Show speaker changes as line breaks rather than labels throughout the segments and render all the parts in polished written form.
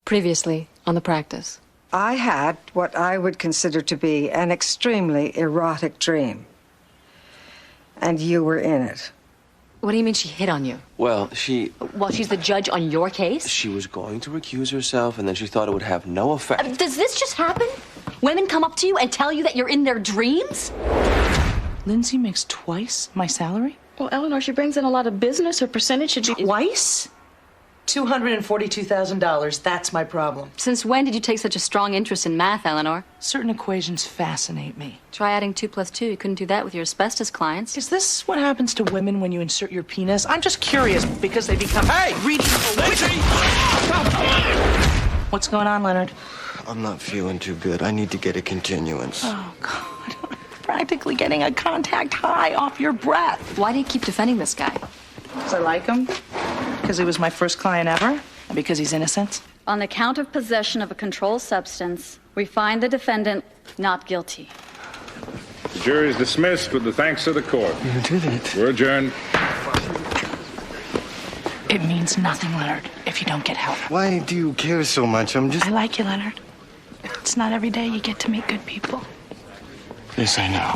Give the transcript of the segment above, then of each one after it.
Previously on the practice.
I had what I would consider to be an extremely erotic dream. And you were in it.
What do you mean she hit on you?
Well,
While she's the judge on your case?
she was going to recuse herself, and then she thought it would have no effect.
Does this just happen? Women come up to you and tell you that you're in their dreams?
Lindsay makes twice my salary?
Well, Eleanor, she brings in a lot of business. Her percentage should be...
Twice? $242,000. That's my problem.
Since when did you take such a strong interest in math, Eleanor?
Certain equations fascinate me.
Try adding 2 + 2. You couldn't do that with your asbestos clients.
Is this what happens to women when you insert your penis? I'm just curious because they become greedy. What's going on, Leonard?
I'm not feeling too good. I need to get a continuance.
Oh, God. Practically getting a contact high off your breath.
Why do you keep defending this guy?
Because I like him. Because he was my first client ever. And because he's innocent.
On the count of possession of a controlled substance, we find the defendant not guilty.
The jury is dismissed with the thanks of the court.
You did it.
We're adjourned.
It means nothing, Leonard, if you don't get help.
Why do you care so much?
I like you, Leonard. It's not every day you get to meet good people.
Yes, I know.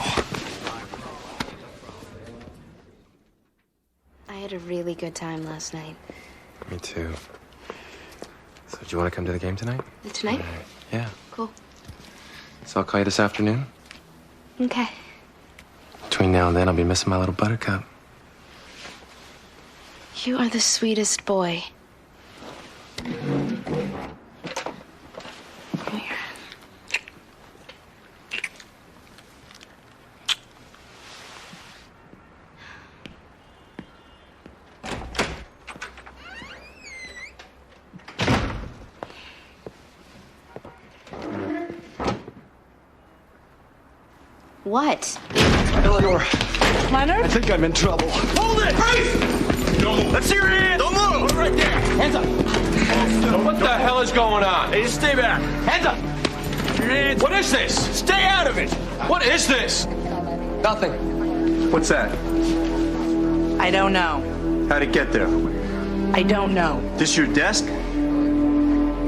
I had a really good time last night.
Me too. So, do you want to come to the game tonight?
Tonight?
Yeah.
Cool.
So I'll call you this afternoon.
Okay.
Between now and then, I'll be missing my little buttercup.
You are the sweetest boy. Come here. What?
Eleanor,
Leonard?
I think I'm in trouble.
Hold it! Freeze! Don't move. Let's see your hands. Don't move. Hold it right there. Hands up.
What the hell is going on?
Hey, just stay back. Hands up. Your hands.
What is this?
Stay out of it.
What is this?
Nothing.
What's that?
I don't know.
How'd it get there?
I don't know.
This your desk?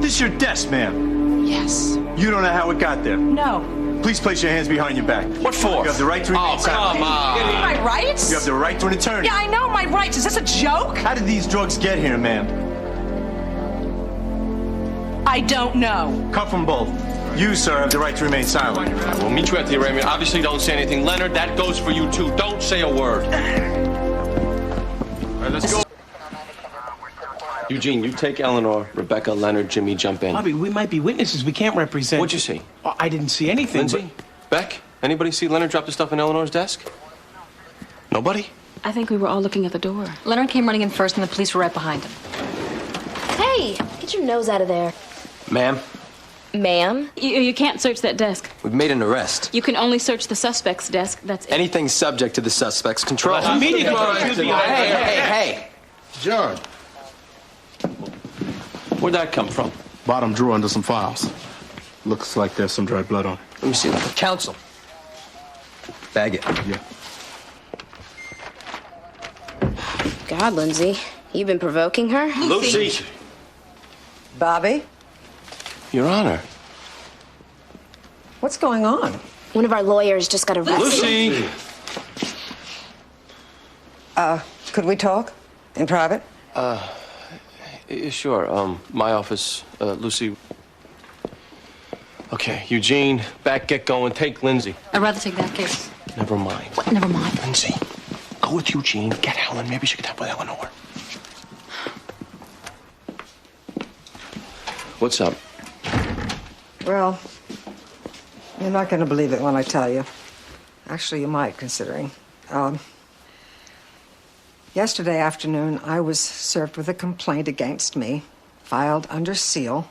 This your desk, ma'am.
Yes.
You don't know how it got there.
No.
Please place your hands behind your back.
What for?
You have the right to remain silent.
Come on.
My rights?
You have the right to an attorney.
Yeah, I know my rights. Is this a joke?
How did these drugs get here, ma'am?
I don't know.
Come from both. You, sir, have the right to remain silent.
We'll meet you at the arraignment. Obviously, don't say anything. Leonard, that goes for you, too. Don't say a word. All right, let's go. Eugene, you take Eleanor, Rebecca, Leonard, Jimmy, jump in.
Bobby, we might be witnesses. We can't represent.
What'd you see?
Well, I didn't see anything.
Lindsay? Beck? Anybody see Leonard drop the stuff in Eleanor's desk? Nobody?
I think we were all looking at the door.
Leonard came running in first, and the police were right behind him.
Hey, get your nose out of there.
Ma'am,
Ma'am?
You can't search that desk.
we've made an arrest.
You can only search the suspect's desk. That's it.
Anything subject to the suspect's control.
Immediately.
Hey.
John.
Where'd that come from?
Bottom drawer under some files. Looks like there's some dried blood on it.
Let me see that.
Counsel. Bag it.
Yeah.
God, Lindsay, you've been provoking her?
Lucy!
Bobby,
Your Honor.
what's going on?
One of our lawyers just got arrested.
Lucy!
Could we talk in private?
Sure. My office, Lucy. Okay, Eugene, Beck, get going. Take Lindsay.
I'd rather take that case.
Never mind.
What? Never mind.
Lindsay, go with Eugene, get Helen. Maybe she could help with Eleanor. What's up?
Well, you're not going to believe it when I tell you. Actually, you might, considering. Yesterday afternoon, I was served with a complaint against me, filed under seal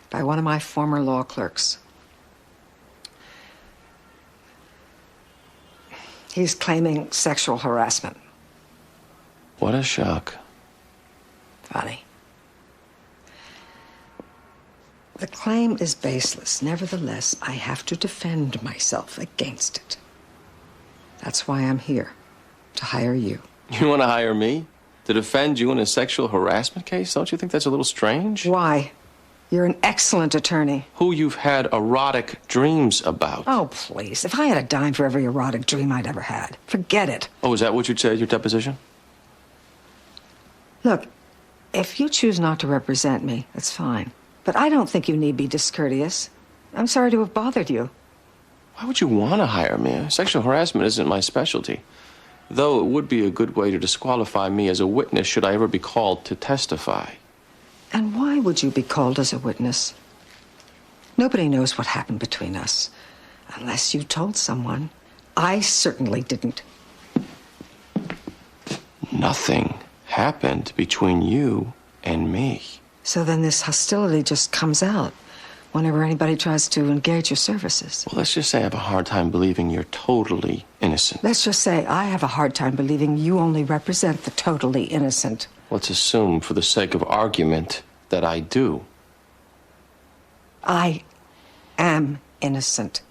by one of my former law clerks. He's claiming sexual harassment.
What a shock.
Funny. The claim is baseless. Nevertheless, I have to defend myself against it. That's why I'm here, to hire you.
You want to hire me to defend you in a sexual harassment case? Don't you think that's a little strange?
Why? You're an excellent attorney.
Who you've had erotic dreams about.
Oh, please. If I had a dime for every erotic dream I'd ever had, forget it.
Oh, is that what you'd say at your deposition?
Look, if you choose not to represent me, that's fine. But I don't think you need be discourteous. I'm sorry to have bothered you.
Why would you want to hire me? Sexual harassment isn't my specialty. Though it would be a good way to disqualify me as a witness should I ever be called to testify.
And why would you be called as a witness? Nobody knows what happened between us. Unless you told someone. I certainly didn't.
Nothing happened between you and me.
So then this hostility just comes out whenever anybody tries to engage your services.
Well, let's just say I have a hard time believing you're totally innocent.
Let's just say I have a hard time believing you only represent the totally innocent.
Let's assume, for the sake of argument, that I do.
I am innocent.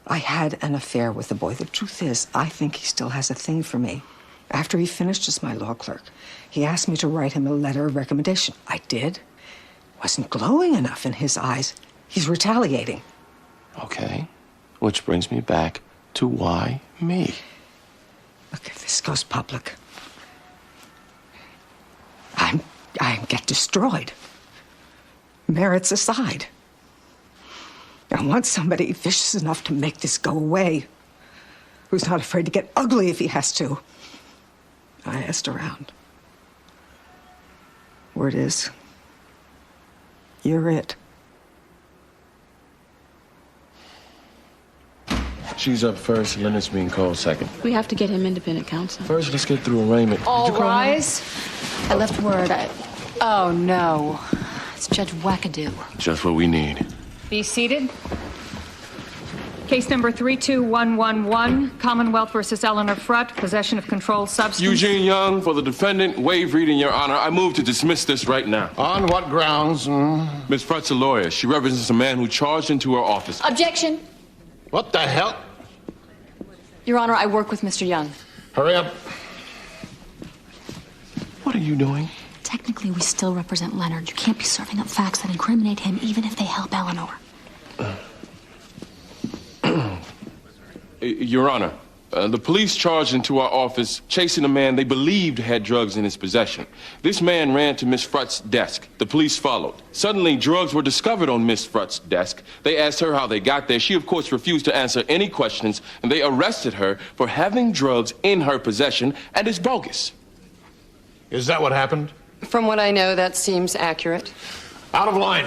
I had an affair with the boy. The truth is, I think he still has a thing for me. After he finished as my law clerk, he asked me to write him a letter of recommendation. I did. Wasn't glowing enough in his eyes. He's retaliating.
Okay. Which brings me back to why me?
Look, if this goes public, I get destroyed. Merits aside. I want somebody vicious enough to make this go away, who's not afraid to get ugly if he has to. I asked around. Word is, you're it.
She's up first, Leonard's being called second.
We have to get him independent counsel.
First, let's get through arraignment.
All rise. I left word. Oh, no. It's Judge Wackadoo.
Just what we need.
Be seated. Case number 32111, Commonwealth versus Eleanor Frutt, possession of controlled substance.
Eugene Young, for the defendant, waive reading, Your Honor. I move to dismiss this right now.
On what grounds?
Ms. Frutt's a lawyer. She represents a man who charged into her office.
Objection.
What the hell?
Your Honor, I work with Mr. Young.
Hurry up.
What are you doing?
Technically, we still represent Leonard. You can't be serving up facts that incriminate him, even if they help Eleanor.
Your Honor, the police charged into our office chasing a man they believed had drugs in his possession. This man ran to Miss Frutt's desk. The police followed. Suddenly, drugs were discovered on Miss Frutt's desk. They asked her how they got there. She, of course, refused to answer any questions, and they arrested her for having drugs in her possession, and it's bogus.
Is that what happened?
From what I know, that seems accurate.
Out of line.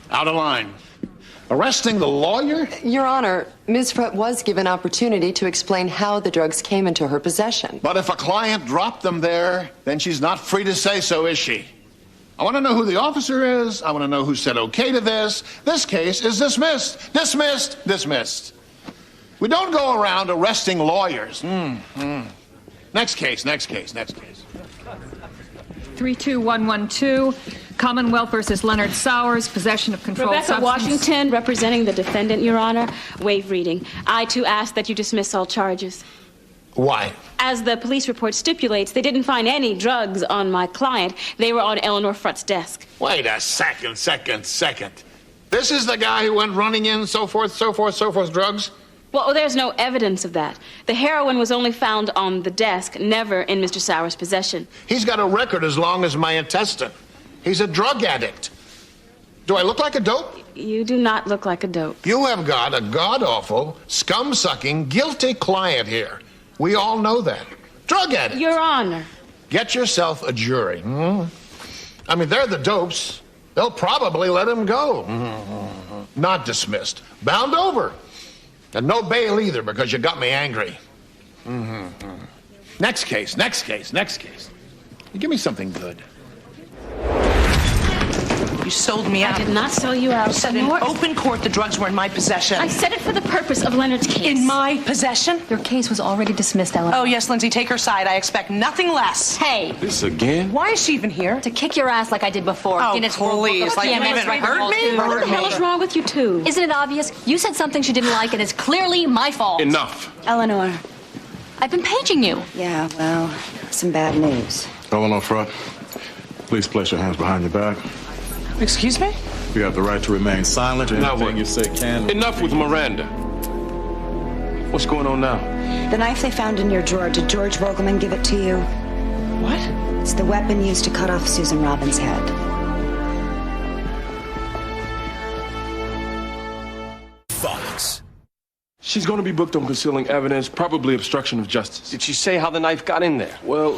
Out of line. Arresting the lawyer?
Your Honor, Ms. Frutt was given opportunity to explain how the drugs came into her possession.
But if a client dropped them there, then she's not free to say so, is she? I want to know who the officer is. I want to know who said okay to this. This case is dismissed. Dismissed. Dismissed. We don't go around arresting lawyers. Next case, next case, next case.
32112, Commonwealth versus Leonard Sowers, possession of controlled
Rebecca
substance.
Washington, representing the defendant, Your Honor. Waive reading. I, too, ask that you dismiss all charges.
Why?
As the police report stipulates, they didn't find any drugs on my client. They were on Eleanor Frutt's desk.
Wait a second. This is the guy who went running in, so forth, drugs?
Well, there's no evidence of that. The heroin was only found on the desk, never in Mr. Sowers' possession.
He's got a record as long as my intestine. He's a drug addict. Do I look like a dope?
You do not look like a dope.
You have got a god-awful, scum-sucking, guilty client here. We all know that. Drug addict.
Your Honor.
Get yourself a jury. I mean, they're the dopes. They'll probably let him go. Not dismissed. Bound over. And no bail either, because you got me angry. Next case. You give me something good.
You sold me out.
I did not sell you out.
You said in open court the drugs were in my possession.
I said it for the purpose of Leonard's case.
In my possession?
Your case was already dismissed, Eleanor.
Oh, yes, Lindsay, take her side. I expect nothing less.
Hey!
This again?
Why is she even here?
To kick your ass like I did before.
Oh,
Guinness World Book
please.
of
Like you
Guinness
even
Record
hurt
Book
me?
too.
What the hell is wrong with you two?
Isn't it obvious? You said something she didn't like, and it's clearly my fault.
Enough.
Eleanor.
I've been paging you.
Yeah, well, some bad news.
Eleanor Frutt, please place your hands behind your back.
Excuse me?
You have the right to remain silent.
Now
Anything
what?
you say can.
Enough with Miranda. What's going on now?
The knife they found in your drawer, did George Vogelman give it to you?
What?
It's the weapon used to cut off Susan Robbins' head.
Fox. She's going to be booked on concealing evidence, probably obstruction of justice.
Did she say how the knife got in there?
Well,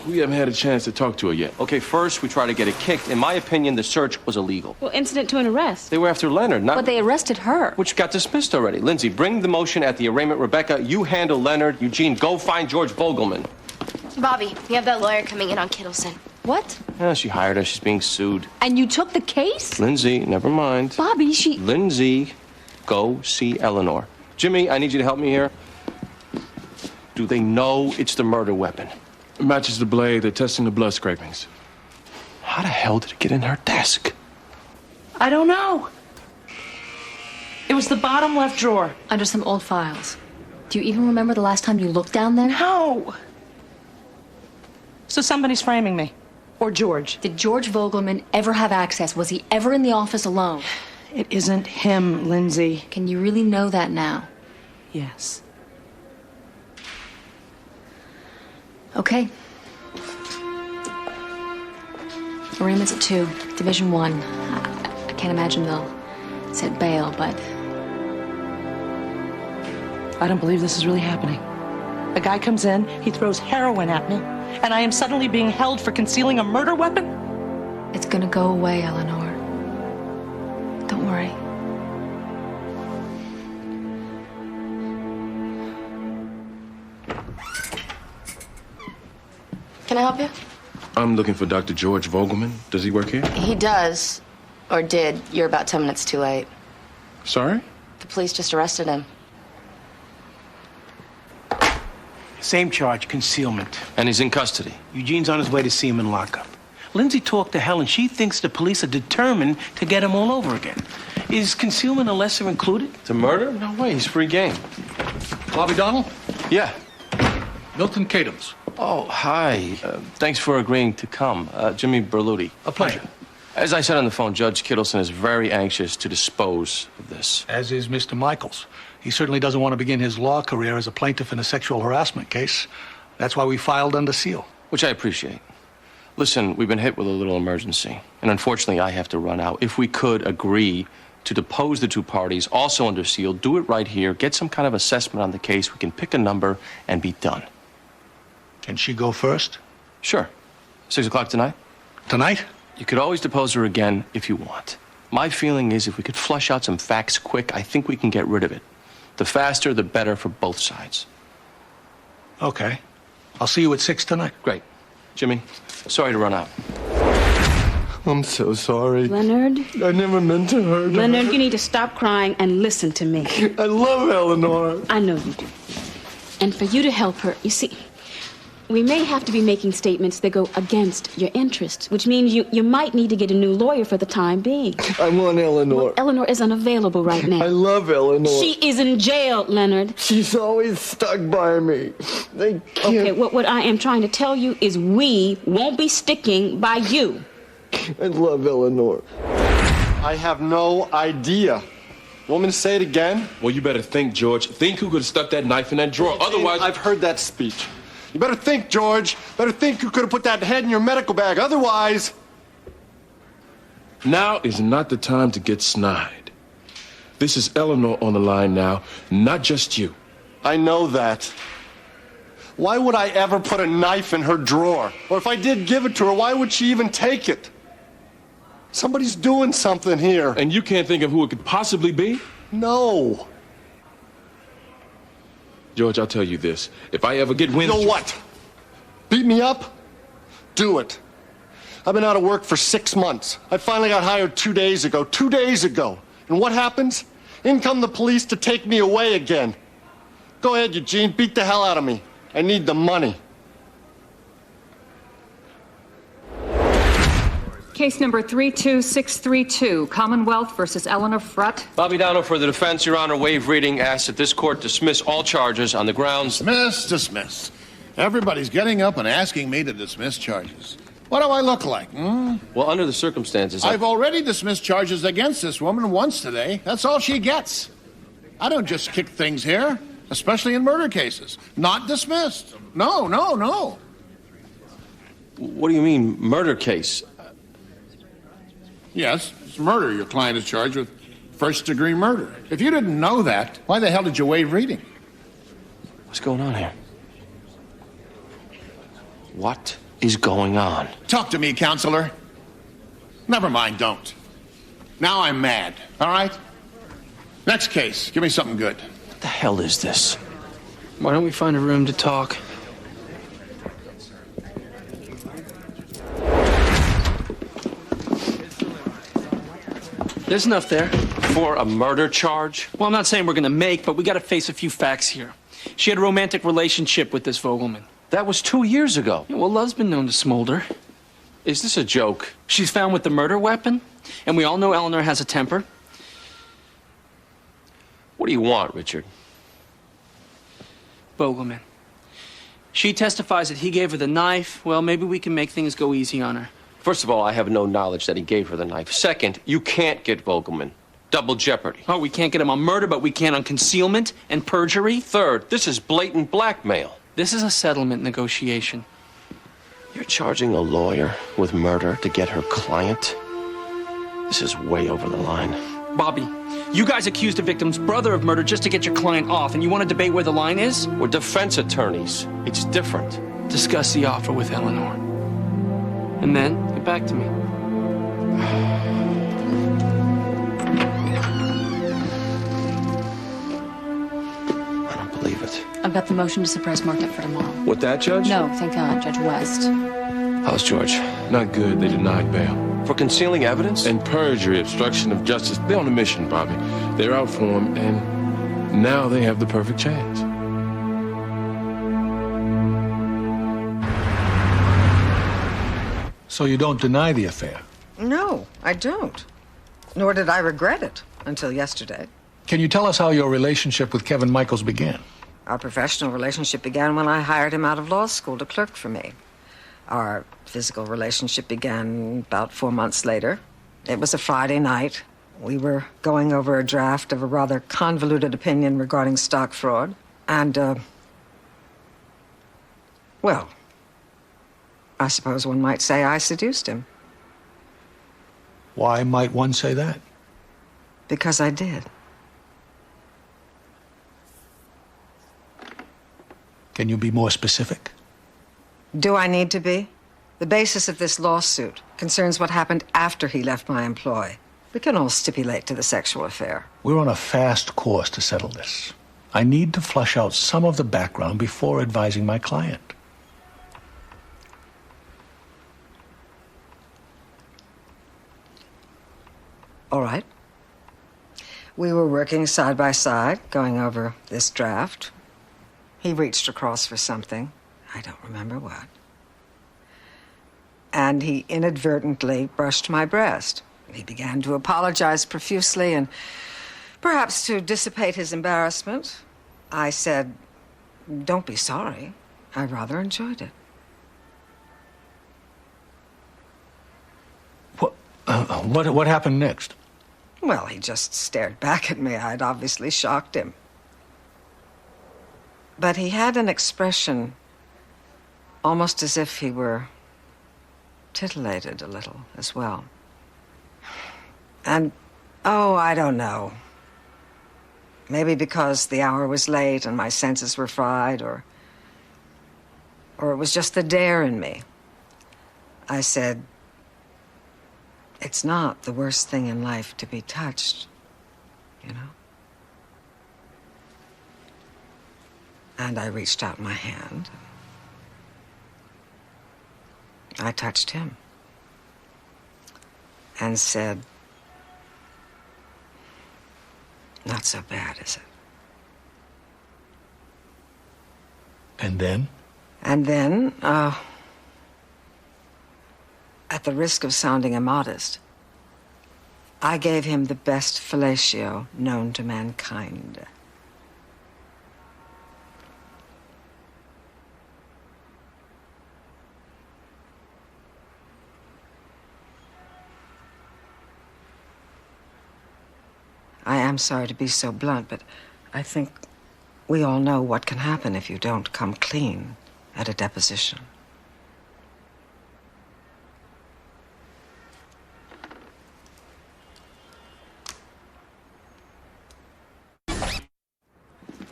we haven't had a chance to talk to her yet.
Okay, first we try to get it kicked. In my opinion, the search was illegal.
Well, incident to an arrest.
They were after Leonard, not...
But they arrested her.
Which got dismissed already. Lindsay, bring the motion at the arraignment. Rebecca, you handle Leonard. Eugene, go find George Vogelman.
Bobby, we have that lawyer coming in on Kittleson.
What?
She hired her. She's being sued.
And you took the case?
Lindsay, never mind.
Bobby, she...
Lindsay, go see Eleanor. Jimmy, I need you to help me here. Do they know it's the murder weapon?
It matches the blade. They're testing the blood scrapings.
How the hell did it get in her desk?
I don't know. It was the bottom left drawer.
Under some old files. Do you even remember the last time you looked down there?
No. So somebody's framing me. Or George.
Did George Vogelman ever have access? Was he ever in the office alone?
It isn't him, Lindsay.
Can you really know that now?
Yes.
Okay. Arraignment's at 2, Division 1. I can't imagine they'll set bail, but...
I don't believe this is really happening. A guy comes in, he throws heroin at me, and I am suddenly being held for concealing a murder weapon?
It's gonna go away, Eleanor. Don't worry.
Can I help you?
I'm looking for Dr. George Vogelman. Does he work here?
He does. Or did. You're about 10 minutes too late.
Sorry?
The police just arrested him.
Same charge, concealment.
And he's in custody.
Eugene's on his way to see him in lockup. Lindsay talked to Helen. She thinks the police are determined to get him all over again. Is concealment a lesser included?
To murder? No way. He's free game.
Bobby Donald?
Yeah.
Milton Cadams.
Oh, hi. Thanks for agreeing to come. Jimmy Berluti.
A pleasure.
As I said on the phone, Judge Kittleson is very anxious to dispose of this.
As is Mr. Michaels. He certainly doesn't want to begin his law career as a plaintiff in a sexual harassment case. That's why we filed under seal.
Which I appreciate. Listen, we've been hit with a little emergency, and unfortunately I have to run out. If we could agree to depose the two parties, also under seal, do it right here, get some kind of assessment on the case, we can pick a number and be done.
Can she go first?
Sure. 6 o'clock tonight?
Tonight?
You could always depose her again if you want. My feeling is if we could flush out some facts quick, I think we can get rid of it. The faster, the better for both sides.
Okay. I'll see you at 6 tonight.
Great. Jimmy, sorry to run out.
I'm so sorry.
Leonard?
I never meant to hurt her.
Leonard, you need to stop crying and listen to me.
I love Eleanor.
I know you do. And for you to help her, you see, we may have to be making statements that go against your interests, which means you might need to get a new lawyer for the time being.
I want Eleanor.
Well, Eleanor is unavailable right now.
I love Eleanor.
She is in jail, Leonard.
She's always stuck by me. They can't...
Okay, what I am trying to tell you is we won't be sticking by you.
I love Eleanor. I have no idea. Want me to say it again?
Well, you better think, George. Think who could have stuck that knife in that drawer. Otherwise...
I've heard that speech. You better think, George. Better think who could have put that head in your medical bag. Otherwise...
Now is not the time to get snide. This is Eleanor on the line now, not just you.
I know that. Why would I ever put a knife in her drawer? Or if I did give it to her, why would she even take it? Somebody's doing something here.
And you can't think of who it could possibly be?
No.
George, I'll tell you this. If I ever get wind...
You know what? Beat me up? Do it. I've been out of work for 6 months. I finally got hired 2 days ago. 2 days ago. And what happens? In come the police to take me away again. Go ahead, Eugene. Beat the hell out of me. I need the money.
Case number 32632, Commonwealth versus Eleanor Frutt.
Bobby Downer for the defense, Your Honor. Waive reading. Asks that this court dismiss all charges on the grounds...
Dismiss. Everybody's getting up and asking me to dismiss charges. What do I look like?
Well, under the circumstances,
I've already dismissed charges against this woman once today. That's all she gets. I don't just kick things here, especially in murder cases. Not dismissed. No, no, no.
What do you mean, murder case?
Yes, it's murder. Your client is charged with first-degree murder. If you didn't know that, why the hell did you waive reading?
What's going on here? What is going on?
Talk to me, counselor. Never mind, don't. Now I'm mad, all right? Next case. Give me something good.
What the hell is this?
Why don't we find a room to talk? There's enough there.
For a murder charge?
Well, I'm not saying we're gonna make, but we gotta face a few facts here. She had a romantic relationship with this Vogelman.
That was 2 years ago.
Yeah, well, love's been known to smolder.
Is this a joke?
She's found with the murder weapon, and we all know Eleanor has a temper.
What do you want, Richard?
Vogelman. She testifies that he gave her the knife. Well, maybe we can make things go easy on her.
First of all, I have no knowledge that he gave her the knife. Second, you can't get Vogelman. Double jeopardy.
Oh, we can't get him on murder, but we can on concealment and perjury?
Third, this is blatant blackmail.
This is a settlement negotiation.
You're charging a lawyer with murder to get her client? This is way over the line.
Bobby, you guys accused a victim's brother of murder just to get your client off, and you want to debate where the line is?
We're defense attorneys. It's different.
Discuss the offer with Eleanor. And then, get back to me.
I don't believe it.
I've got the motion to suppress marked up for tomorrow.
With that, Judge?
No, thank God, Judge West.
How's George?
Not good. They denied bail.
For concealing evidence?
And perjury, obstruction of justice. They're on a mission, Bobby. They're out for him, and now they have the perfect chance.
So you don't deny the affair?
No, I don't. Nor did I regret it until yesterday.
Can you tell us how your relationship with Kevin Michaels began?
Our professional relationship began when I hired him out of law school to clerk for me. Our physical relationship began about 4 months later. It was a Friday night. We were going over a draft of a rather convoluted opinion regarding stock fraud. And, well, I suppose one might say I seduced him.
Why might one say that?
Because I did.
Can you be more specific?
Do I need to be? The basis of this lawsuit concerns what happened after he left my employ. We can all stipulate to the sexual affair.
We're on a fast course to settle this. I need to flush out some of the background before advising my client.
All right. We were working side by side, going over this draft. He reached across for something. I don't remember what. And he inadvertently brushed my breast. He began to apologize profusely, and perhaps to dissipate his embarrassment, I said, "Don't be sorry. I rather enjoyed it."
What happened next?
Well, he just stared back at me. I'd obviously shocked him. But he had an expression almost as if he were titillated a little as well. And, oh, I don't know. Maybe because the hour was late and my senses were fried, or it was just the dare in me. I said, "It's not the worst thing in life to be touched, you know?" And I reached out my hand. I touched him and said, "Not so bad, is it?"
And then?
And then, at the risk of sounding immodest, I gave him the best fellatio known to mankind. I am sorry to be so blunt, but I think we all know what can happen if you don't come clean at a deposition.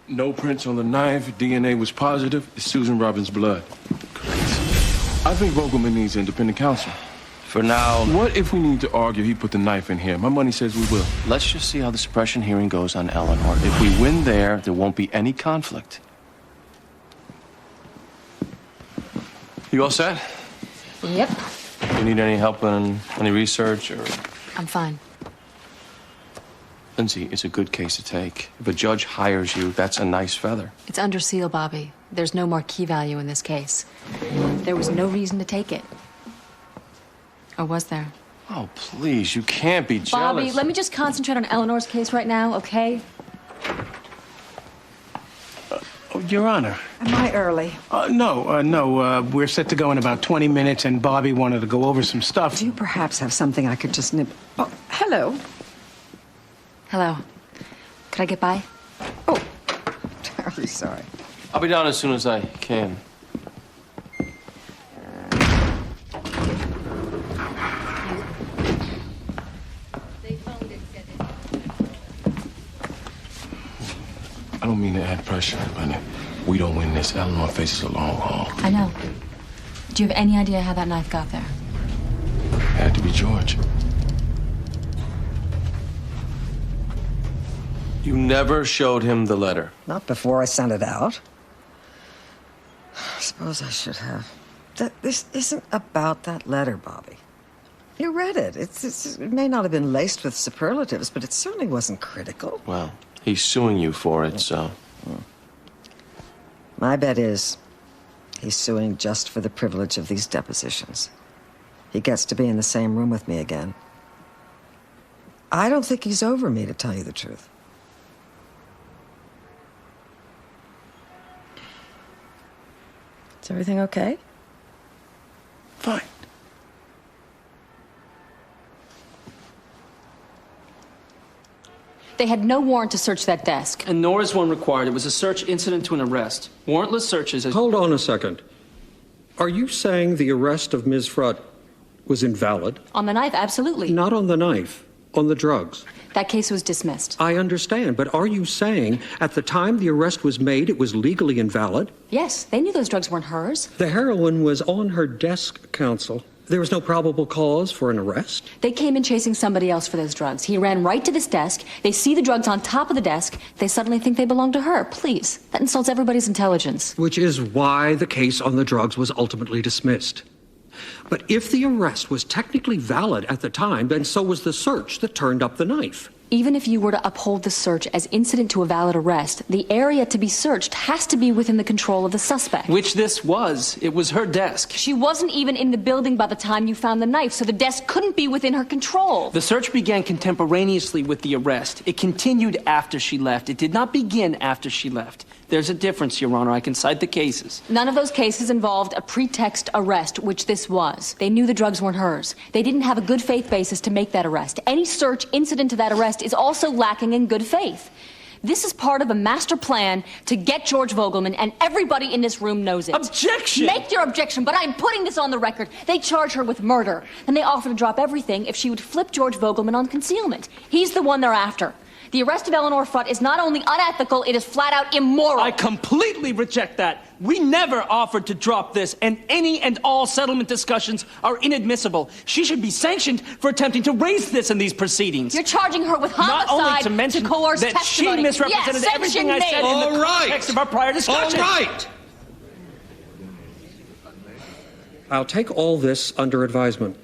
No prints on the knife. DNA was positive. It's Susan Robbins' blood. Crazy. I think Vogelman needs independent counsel.
For now...
What if we need to argue he put the knife in here? My money says we will.
Let's just see how the suppression hearing goes on Eleanor. If we win there won't be any conflict. You all set?
Yep.
You need any help on any research or...
I'm fine.
Lindsay, it's a good case to take. If a judge hires you, that's a nice feather.
It's under seal, Bobby. There's no marquee value in this case. There was no reason to take it. Or was there?
Oh, please, you can't be jealous.
Bobby, let me just concentrate on Eleanor's case right now, okay?
Your Honor.
Am I early?
No. We're set to go in about 20 minutes, and Bobby wanted to go over some stuff.
Do you perhaps have something I could just nip? Oh, hello.
Hello. Could I get by?
Oh, terribly sorry.
I'll be down as soon as I can.
I don't mean to add pressure, but if we don't win this, Eleanor faces a long haul.
I know. Do you have any idea how that knife got there?
Had to be George.
You never showed him the letter.
Not before I sent it out. I suppose I should have. This isn't about that letter, Bobby. You read it. It may not have been laced with superlatives, but it certainly wasn't critical.
Well, he's suing you for it, so...
My bet is he's suing just for the privilege of these depositions. He gets to be in the same room with me again. I don't think he's over me, to tell you the truth. Is everything okay?
Fine.
They had no warrant to search that desk.
And nor is one required. It was a search incident to an arrest. Warrantless searches...
Hold on a second. Are you saying the arrest of Ms. Frutt was invalid?
On the knife, absolutely.
Not on the knife, on the drugs.
That case was dismissed.
I understand, but are you saying at the time the arrest was made, it was legally invalid?
Yes, they knew those drugs weren't hers.
The heroin was on her desk, counsel. There was no probable cause for an arrest?
They came in chasing somebody else for those drugs. He ran right to this desk. They see the drugs on top of the desk. They suddenly think they belong to her. Please, that insults everybody's intelligence.
Which is why the case on the drugs was ultimately dismissed. But if the arrest was technically valid at the time, then so was the search that turned up the knife.
Even if you were to uphold the search as incident to a valid arrest, the area to be searched has to be within the control of the suspect.
Which this was. It was her desk.
She wasn't even in the building by the time you found the knife, so the desk couldn't be within her control.
The search began contemporaneously with the arrest. It continued after she left. It did not begin after she left. There's a difference, Your Honor. I can cite the cases.
None of those cases involved a pretext arrest, which this was. They knew the drugs weren't hers. They didn't have a good faith basis to make that arrest. Any search incident to that arrest is also lacking in good faith. This is part of a master plan to get George Vogelman, and everybody in this room knows it.
Objection!
Make your objection, but I'm putting this on the record. They charge her with murder, and they offer to drop everything if she would flip George Vogelman on concealment. He's the one they're after. The arrest of Eleanor Frutt is not only unethical, it is flat out immoral.
I completely reject that. We never offered to drop this, and any and all settlement discussions are inadmissible. She should be sanctioned for attempting to raise this in these proceedings.
You're charging her with
Not only
homicide
to mention
coerce
that
testimony.
she misrepresented
Yes,
everything I
sanction
said in the
All right.
context of our prior discussion.
All right! I'll take all this under advisement.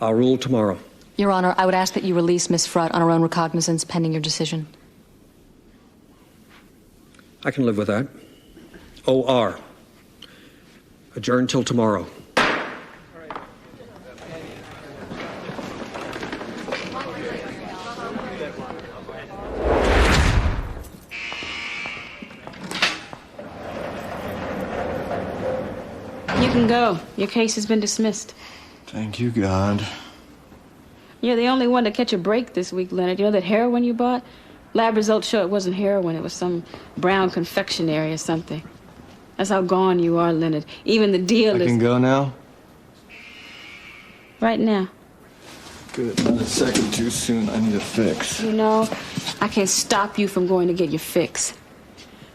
I'll rule tomorrow.
Your Honor, I would ask that you release Miss Frutt on her own recognizance pending your decision.
I can live with that. OR. Adjourn till tomorrow.
You can go. Your case has been dismissed.
Thank you, God.
You're the only one to catch a break this week, Leonard. You know that heroin you bought? Lab results show it wasn't heroin. It was some brown confectionery or something. That's how gone you are, Leonard. Even the deal
I
is...
can go now?
Right now.
Good. Not a second too soon. I need a fix.
You know, I can't stop you from going to get your fix.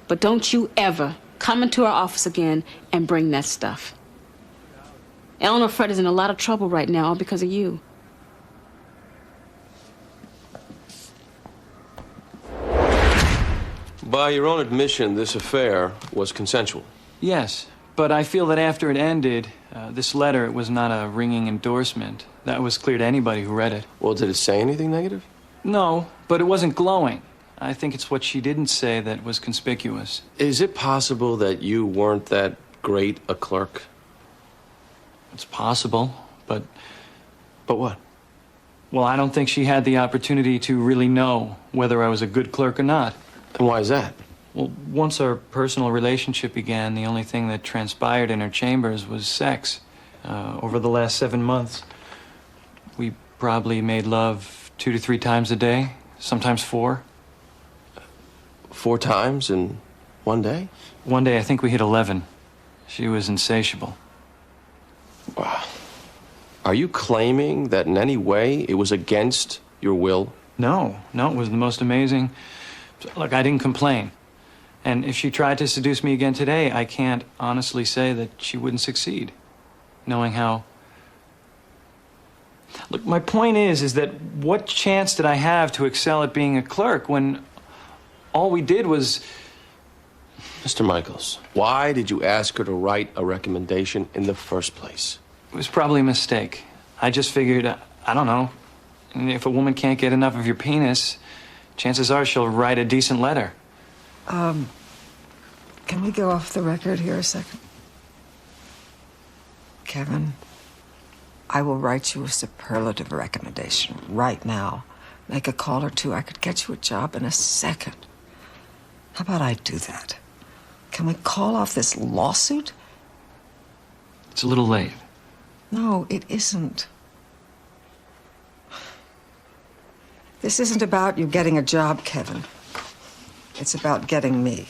But don't you ever come into our office again and bring that stuff. Eleanor Fred is in a lot of trouble right now, all because of you.
By your own admission, this affair was consensual.
Yes, but I feel that after it ended, this letter, it was not a ringing endorsement. That was clear to anybody who read it.
Well, did it say anything negative?
No, but it wasn't glowing. I think it's what she didn't say that was conspicuous.
Is it possible that you weren't that great a clerk?
It's possible, but...
But what?
Well, I don't think she had the opportunity to really know whether I was a good clerk or not.
And why is that?
Well, once our personal relationship began, the only thing that transpired in her chambers was sex. Over the last 7 months, we probably made love 2 to 3 times a day, sometimes 4.
4 times in one day?
One day, I think we hit 11. She was insatiable.
Wow. Are you claiming that in any way it was against your will?
No, it was the most amazing... Look, I didn't complain. And if she tried to seduce me again today, I can't honestly say that she wouldn't succeed. Knowing how... Look, my point is that what chance did I have to excel at being a clerk when all we did was...
Mr. Michaels, why did you ask her to write a recommendation in the first place?
It was probably a mistake. I just figured, I don't know, if a woman can't get enough of your penis, chances are she'll write a decent letter.
Can we go off the record here a second? Kevin, I will write you a superlative recommendation right now. Make a call or 2. I could get you a job in a second. How about I do that? Can we call off this lawsuit?
It's a little late.
No, it isn't. This isn't about you getting a job, Kevin. It's about getting me.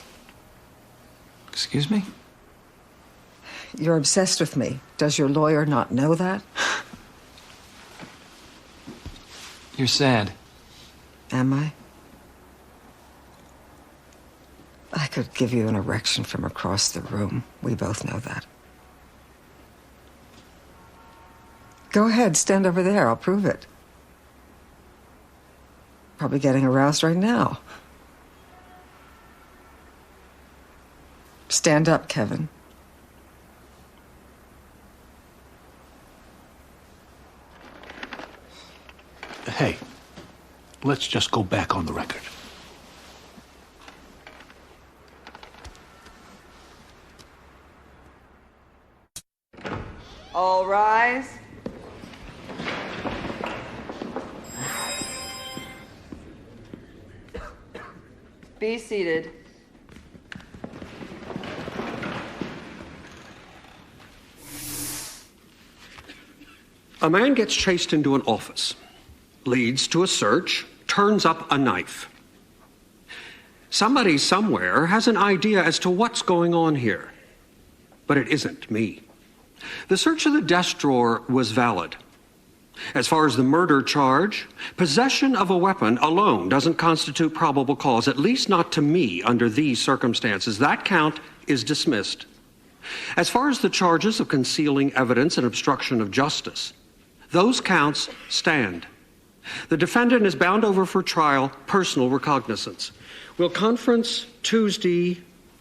Excuse me?
You're obsessed with me. Does your lawyer not know that?
You're sad.
Am I? I could give you an erection from across the room. We both know that. Go ahead, stand over there. I'll prove it. Probably getting aroused right now. Stand up, Kevin.
Hey, let's just go back on the record.
All rise. Be seated.
A man gets chased into an office, leads to a search, turns up a knife. Somebody somewhere has an idea as to what's going on here, but it isn't me. The search of the desk drawer was valid. As far as the murder charge, possession of a weapon alone doesn't constitute probable cause, at least not to me under these circumstances. That count is dismissed. As far as the charges of concealing evidence and obstruction of justice, those counts stand. The defendant is bound over for trial, personal recognizance. We'll conference Tuesday,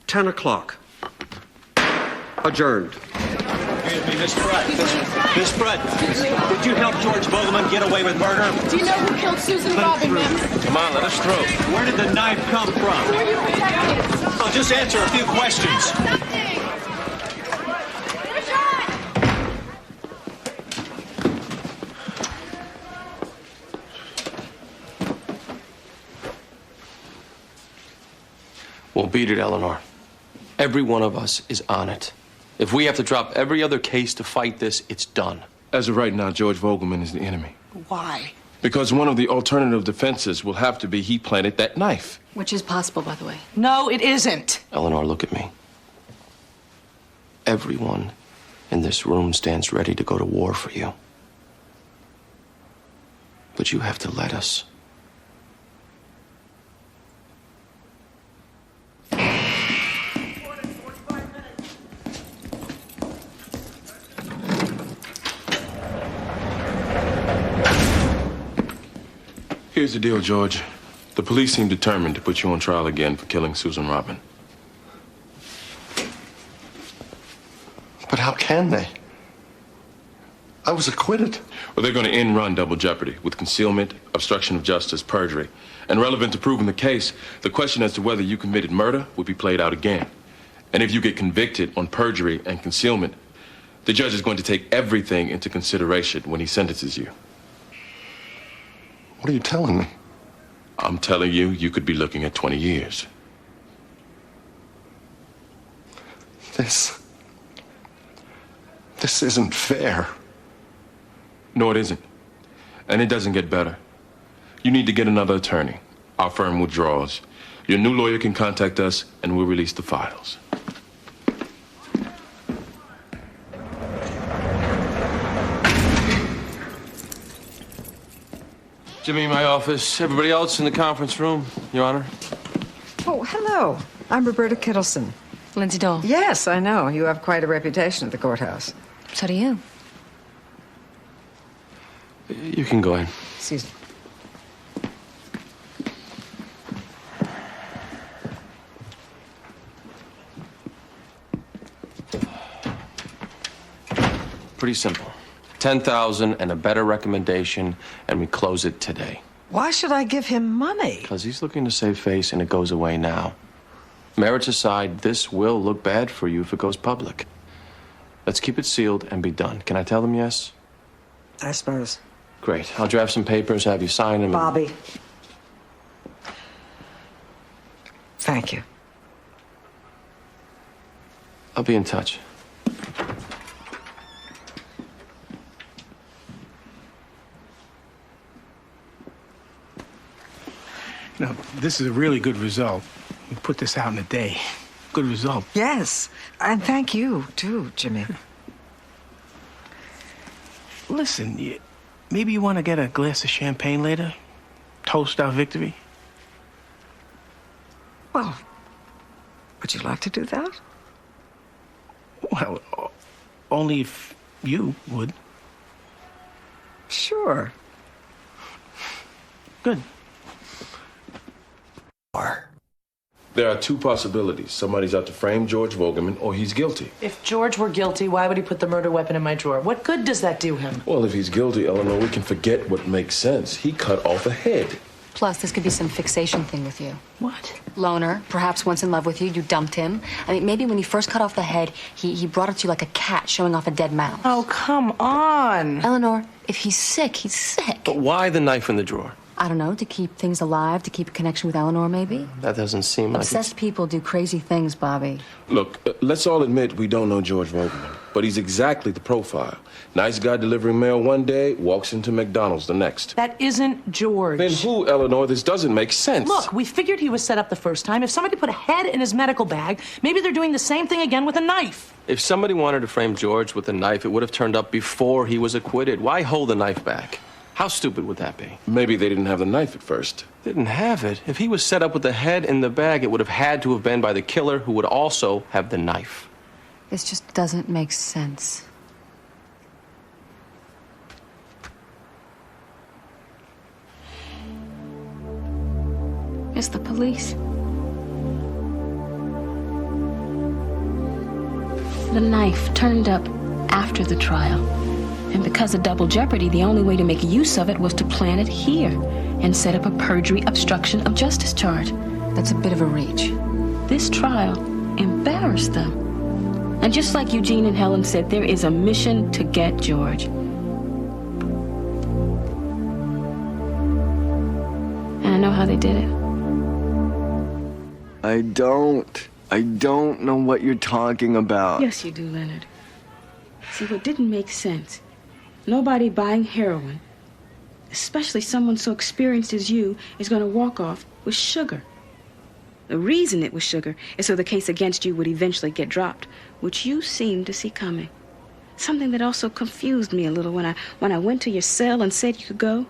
10 o'clock. Adjourned.
Excuse me, Miss Fred. Miss Fred, did you help George Vogelman get away with murder?
Do you know who killed Susan Robin, ma'am?
Come on, let us through.
Where did the knife come from?
Who are you protecting?
Well, just answer a few questions.
Well, beat it, Eleanor. Every one of us is on it. If we have to drop every other case to fight this, it's done.
As of right now, George Vogelman is the enemy.
Why?
Because one of the alternative defenses will have to be he planted that knife.
Which is possible, by the way.
No, it isn't.
Eleanor, look at me. Everyone in this room stands ready to go to war for you. But you have to let us.
Here's the deal, George. The police seem determined to put you on trial again for killing Susan Robin.
But how can they? I was acquitted.
Well, they're going to end run double jeopardy with concealment, obstruction of justice, perjury. And relevant to proving the case, the question as to whether you committed murder would be played out again. And if you get convicted on perjury and concealment, the judge is going to take everything into consideration when he sentences you.
What are you telling me?
I'm telling you, you could be looking at 20 years.
This isn't fair.
No, it isn't. And it doesn't get better. You need to get another attorney. Our firm withdraws. Your new lawyer can contact us, and we'll release the files.
Jimmy in my office. Everybody else in the conference room, Your Honor.
Oh, hello. I'm Roberta Kittleson.
Lindsay Dole.
Yes, I know. You have quite a reputation at the courthouse.
So do you.
You can go in.
Excuse me.
Pretty simple. 10,000 and a better recommendation, and we close it today.
Why should I give him money?
Because he's looking to save face, and it goes away now. Merits aside, this will look bad for you if it goes public. Let's keep it sealed and be done. Can I tell them yes?
I suppose.
Great. I'll draft some papers, have you sign them.
Bobby. Thank you.
I'll be in touch.
No, this is a really good result. We put this out in a day. Good result.
Yes, and thank you, too, Jimmy.
Listen, maybe you want to get a glass of champagne later? Toast our victory?
Well, would you like to do that?
Well, only if you would.
Sure.
Good.
There are two possibilities. Somebody's out to frame George Vogelman, or he's guilty.
If George were guilty, why would he put the murder weapon in my drawer? What good does that do him?
Well, if he's guilty, Eleanor, we can forget what makes sense. He cut off a head.
Plus, this could be some fixation thing with you.
What?
Loner, perhaps once in love with you, you dumped him. I mean, maybe when he first cut off the head, he brought it to you like a cat showing off a dead mouse.
Oh, come on.
Eleanor, if he's sick, he's sick.
But why the knife in the drawer?
I don't know, to keep things alive, to keep a connection with Eleanor, maybe?
That doesn't seem like
Obsessed people do crazy things, Bobby.
Look, let's all admit we don't know George Vogelman, but he's exactly the profile. Nice guy delivering mail one day, walks into McDonald's the next.
That isn't George.
Then who, Eleanor? This doesn't make sense.
Look, we figured he was set up the first time. If somebody put a head in his medical bag, maybe they're doing the same thing again with a knife.
If somebody wanted to frame George with a knife, it would have turned up before he was acquitted. Why hold the knife back? How stupid would that be?
Maybe they didn't have the knife at first.
Didn't have it. If he was set up with the head in the bag, it would have had to have been by the killer who would also have the knife.
This just doesn't make sense.
It's the police. The knife turned up after the trial. And because of double jeopardy, the only way to make use of it was to plant it here and set up a perjury obstruction of justice charge.
That's a bit of a reach.
This trial embarrassed them. And just like Eugene and Helen said, there is a mission to get George. And I know how they did it.
I don't know what you're talking about.
Yes, you do, Leonard. See, what didn't make sense, nobody buying heroin, especially someone so experienced as you, is going to walk off with sugar. The reason it was sugar is so the case against you would eventually get dropped, which you seemed to see coming. Something that also confused me a little when I went to your cell and said you could go.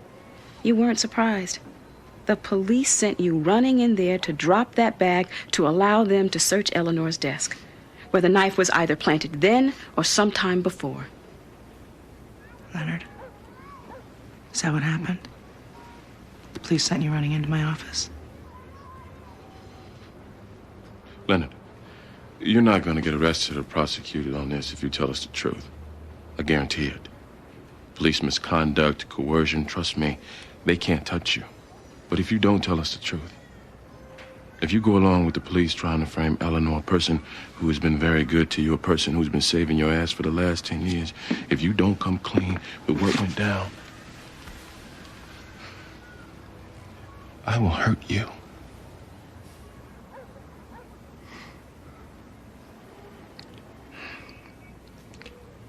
You weren't surprised. The police sent you running in there to drop that bag to allow them to search Eleanor's desk, where the knife was either planted then or sometime before.
Leonard, is that what happened? The police sent you running into my office?
Leonard, you're not going to get arrested or prosecuted on this if you tell us the truth. I guarantee it. Police misconduct, coercion, trust me, they can't touch you. But if you don't tell us the truth, if you go along with the police trying to frame Eleanor, a person who has been very good to you, a person who's been saving your ass for the last 10 years, if you don't come clean with what went down, I will hurt you.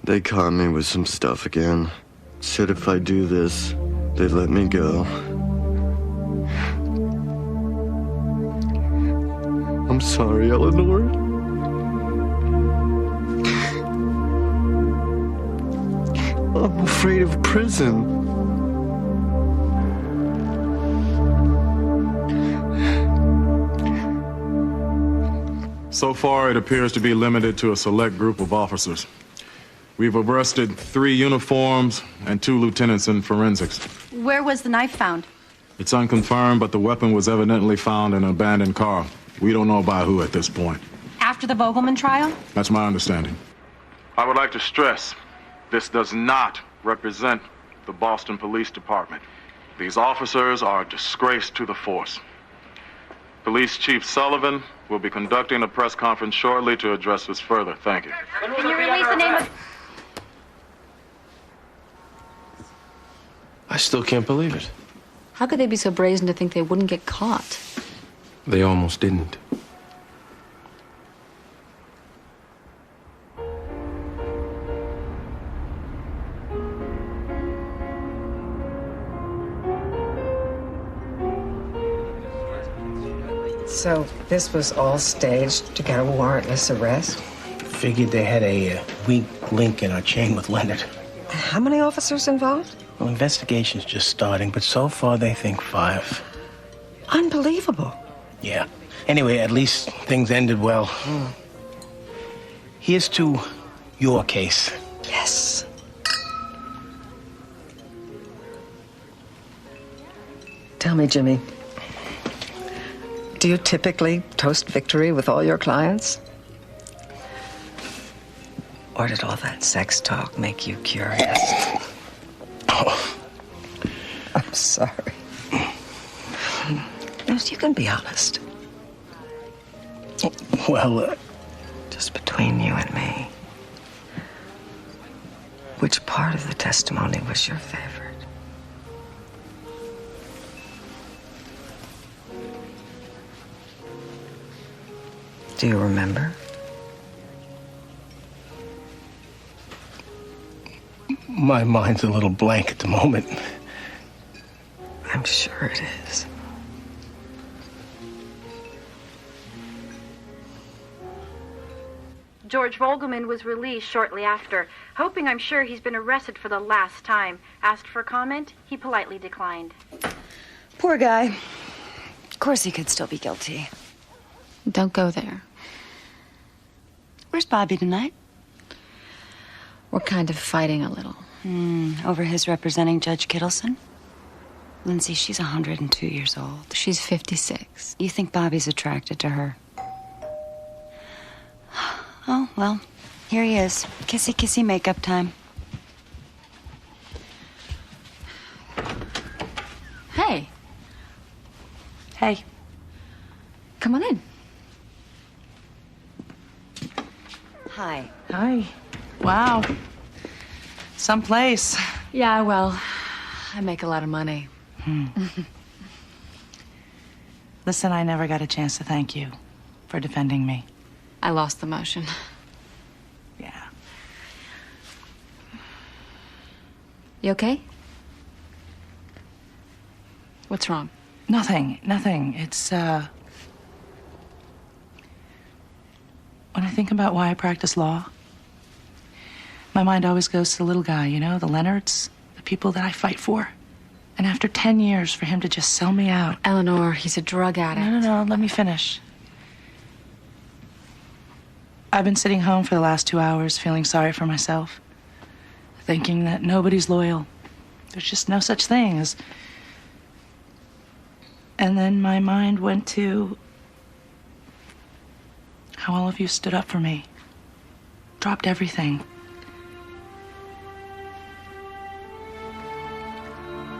They caught me with some stuff again. Said if I do this, they'd let me go. I'm sorry, Eleanor. I'm afraid of prison.
So far, it appears to be limited to a select group of officers. We've arrested 3 uniforms and 2 lieutenants in forensics.
Where was the knife found?
It's unconfirmed, but the weapon was evidently found in an abandoned car. We don't know by who at this point.
After the Vogelman trial?
That's my understanding. I would like to stress, this does not represent the Boston Police Department. These officers are a disgrace to the force. Police Chief Sullivan will be conducting a press conference shortly to address this further. Thank you.
Can you release the name of...
I still can't believe it.
How could they be so brazen to think they wouldn't get caught?
They almost didn't.
So this was all staged to get a warrantless arrest?
Figured they had a weak link in our chain with Leonard.
How many officers involved?
Well, investigation's just starting, but so far they think 5.
Unbelievable.
Yeah. Anyway, at least things ended well. Here's to your case.
Yes. Tell me, Jimmy, do you typically toast victory with all your clients? Or did all that sex talk make you curious? Oh. I'm sorry. Yes, you can be honest.
Well,
just between you and me, which part of the testimony was your favorite? Do you remember?
My mind's a little blank at the moment.
I'm sure it is.
George Vogelman was released shortly after. Hoping I'm sure he's been arrested for the last time. Asked for comment, he politely declined.
Poor guy. Of course he could still be guilty.
Don't go there.
Where's Bobby tonight?
We're kind of fighting a little.
Over his representing Judge Kittleson? Lindsay, she's 102 years old.
She's 56.
You think Bobby's attracted to her? Oh, well, here he is. Kissy, kissy makeup time.
Hey.
Hey.
Come on in.
Hi.
Hi. Wow. Someplace.
Yeah, well, I make a lot of money.
Listen, I never got a chance to thank you for defending me.
I lost the motion.
Yeah.
You okay?
What's wrong?
Nothing. It's, when I think about why I practice law, my mind always goes to the little guy, you know, the Leonards, the people that I fight for. And after 10 years, for him to just sell me out.
Eleanor, he's a drug addict.
No, let me finish. I've been sitting home for the last 2 hours feeling sorry for myself, thinking that nobody's loyal. There's just no such thing as... And then my mind went to how all of you stood up for me, dropped everything.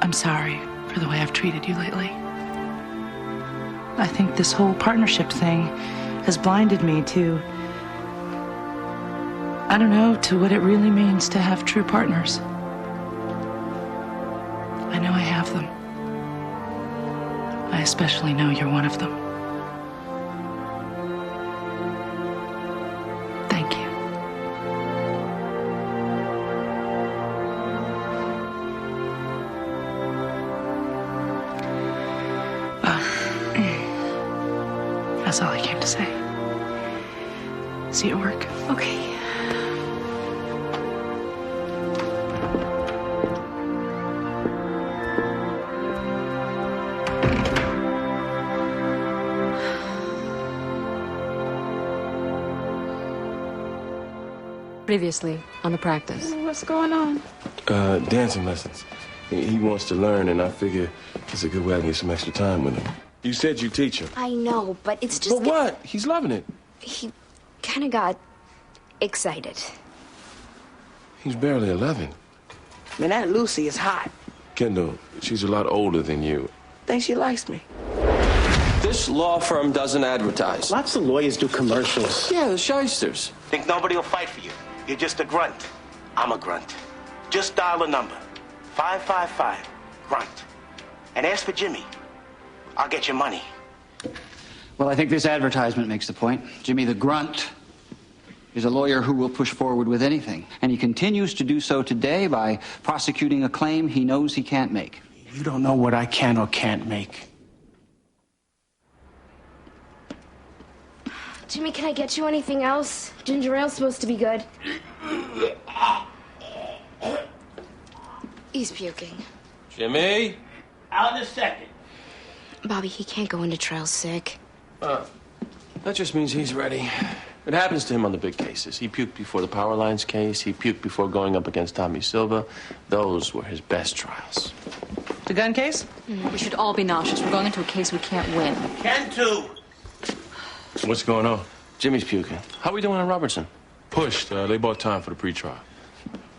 I'm sorry for the way I've treated you lately. I think this whole partnership thing has blinded me to, I don't know, to what it really means to have true partners. I know I have them. I especially know you're one of them. Thank you. That's all I came to say. See you at work.
Okay. Previously on the practice.
What's going on? Dancing lessons. He wants to learn, and I figure it's a good way I can get some extra time with him. You said you teach him.
I know, but it's just...
But what? He's loving it.
He kind of got excited.
He's barely 11.
Man, that Lucy is hot.
Kendall, she's a lot older than you.
Think she likes me.
This law firm doesn't advertise.
Lots of lawyers do commercials.
Yeah, the shysters.
Think nobody will fight for you. You're just a grunt. I'm a grunt. Just dial a number. 555, grunt. And ask for Jimmy. I'll get your money.
Well, I think this advertisement makes the point. Jimmy the Grunt is a lawyer who will push forward with anything. And he continues to do so today by prosecuting a claim he knows he can't make.
You don't know what I can or can't make.
Jimmy, can I get you anything else? Ginger ale's supposed to be good. He's puking.
Jimmy?
Out in a second.
Bobby, he can't go into trial sick.
That just means he's ready. It happens to him on the big cases. He puked before the Power Lines case. He puked before going up against Tommy Silva. Those were his best trials.
The gun case?
We should all be nauseous. We're going into a case we can't win.
Can too.
What's going on? Jimmy's puking. How are we doing on Robertson?
Pushed. They bought time for the pretrial.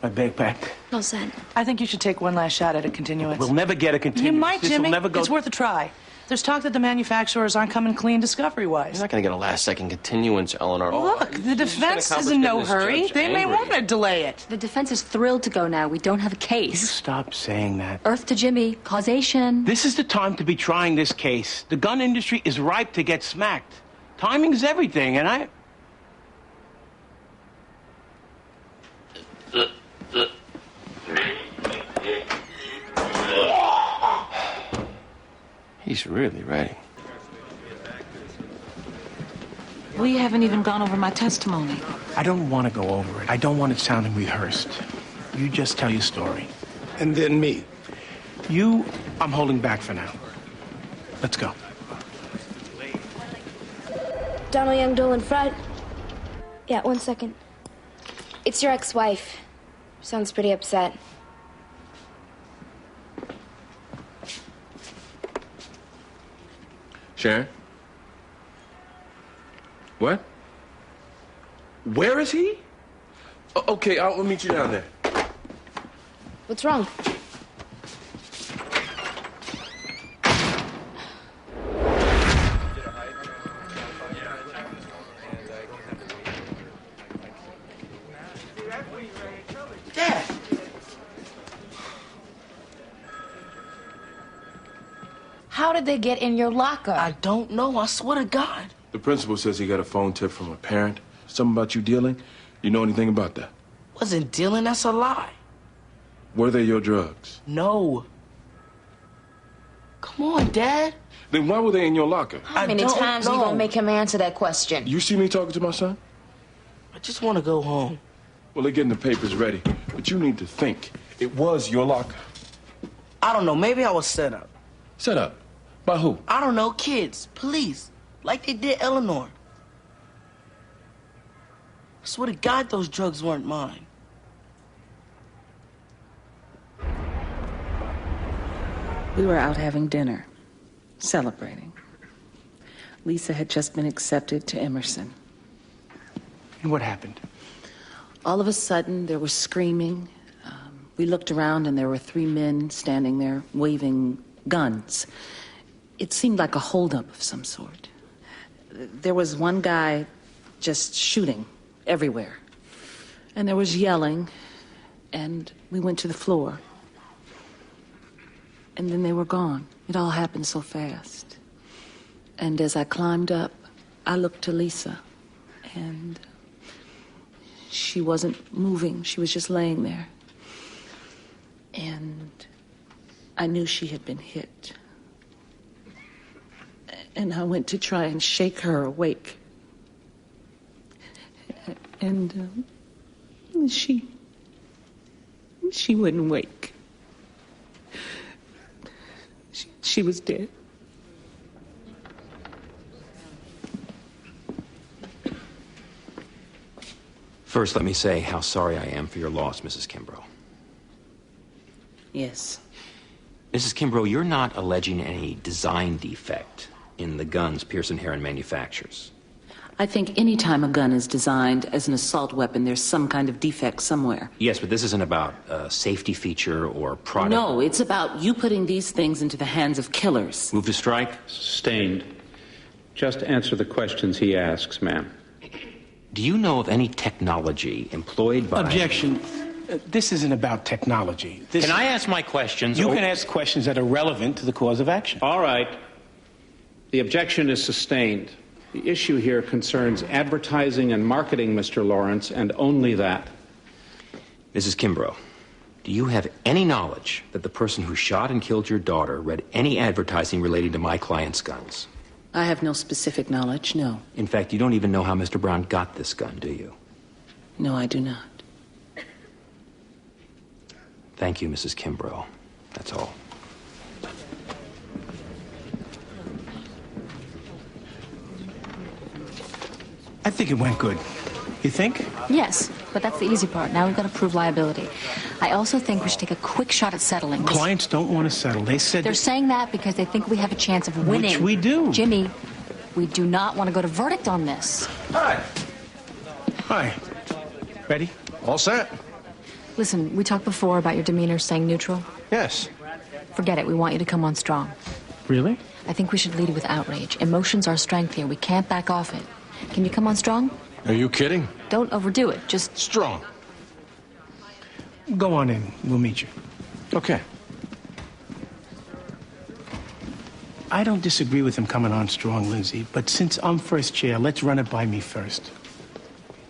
My backpack.
No, son.
I think you should take one last shot at a continuance.
We'll never get a continuance.
You might,
This
Jimmy.
will never go...
It's worth a try. There's talk that the manufacturers aren't coming clean discovery-wise.
You're not going to get a last-second continuance, Eleanor.
Look, the defense is in no hurry. They may want to delay it.
The defense is thrilled to go now. We don't have a case.
Stop saying that.
Earth to Jimmy. Causation.
This is the time to be trying this case. The gun industry is ripe to get smacked. Timing's everything, and I...
He's really ready.
We haven't even gone over my testimony.
I don't want to go over it. I don't want it sounding rehearsed. You just tell your story. And then me. You, I'm holding back for now. Let's go.
Donald Young, Dolan Front. Yeah, 1 second. It's your ex-wife. Sounds pretty upset.
Sharon? What? Where is he? Okay, I'll meet you down there.
What's wrong?
Dad. How did they get in your locker? I don't know. I swear to God.
The principal says he got a phone tip from a parent. Something about you dealing. You know anything about that?
Wasn't dealing. That's a lie. Were they your drugs?
No.
No.
Come on, Dad.
Then why were they in your locker?
How many times are you gonna make him answer that question?
You see me talking to my son?
I just want to go home.
Well, they're getting the papers ready, but you need to think. It was your locker.
I don't know. Maybe I was set up.
Set up? By who?
I don't know. Kids, police, like they did Eleanor. I swear to God, those drugs weren't mine.
We were out having dinner, celebrating. Lisa had just been accepted to Emerson.
And what happened?
All of a sudden, there was screaming. We looked around, and there were 3 men standing there waving guns. It seemed like a holdup of some sort. There was one guy just shooting everywhere. And there was yelling, and we went to the floor. And then they were gone. It all happened so fast. And as I climbed up, I looked to Lisa, and she wasn't moving. She was just laying there. And I knew she had been hit. And I went to try and shake her awake. And she wouldn't wake. She was dead.
First, let me say how sorry I am for your loss, Mrs. Kimbrough.
Yes.
Mrs. Kimbrough, you're not alleging any design defect in the guns Pearson Heron manufactures.
I think any time a gun is designed as an assault weapon, there's some kind of defect somewhere.
Yes, but this isn't about a safety feature or product.
No, it's about you putting these things into the hands of killers.
Move to strike.
Sustained. Just answer the questions he asks, ma'am.
Do you know of any technology employed by...
Objection. This isn't about technology.
Can I ask my questions?
You can ask questions that are relevant to the cause of action.
All right. The objection is sustained. The issue here concerns advertising and marketing, Mr. Lawrence, and only that.
Mrs. Kimbrough, do you have any knowledge that the person who shot and killed your daughter read any advertising relating to my client's guns?
I have no specific knowledge, no.
In fact, you don't even know how Mr. Brown got this gun, do you?
No, I do not.
Thank you, Mrs. Kimbrough. That's all.
I think it went good. You think?
Yes, but that's the easy part. Now we've got to prove liability. I also think we should take a quick shot at settling.
Clients don't want to settle. They said
They're saying that because they think we have a chance of winning.
Which we do.
Jimmy, we do not want to go to verdict on this.
Hi. Hi. Ready?
All set.
Listen, we talked before about your demeanor staying neutral.
Yes.
Forget it. We want you to come on strong.
Really?
I think we should lead with outrage. Emotions are strength here. We can't back off it. Can you come on strong?
Are you kidding?
Don't overdo it. Just
strong.
Go on in. We'll meet you.
Okay.
I don't disagree with him coming on strong, Lindsay, but since I'm first chair, let's run it by me first.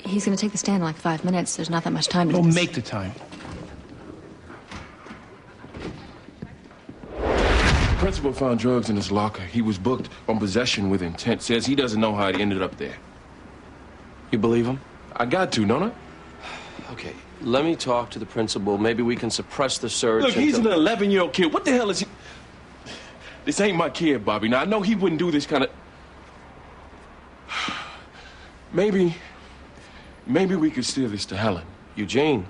He's going to take the stand in like 5 minutes. There's not that much time to
Well,
do this.
make the time.
Principal found drugs in his locker. He was booked on possession with intent. Says he doesn't know how it ended up there.
You believe him?
I got to, don't I?
Okay, let me talk to the principal. Maybe we can suppress the search.
Look, he's an
until...
11-year-old kid. What the hell is he? This ain't my kid, Bobby. Now, I know he wouldn't do this kind of... Maybe we could steer this to Helen.
Eugene,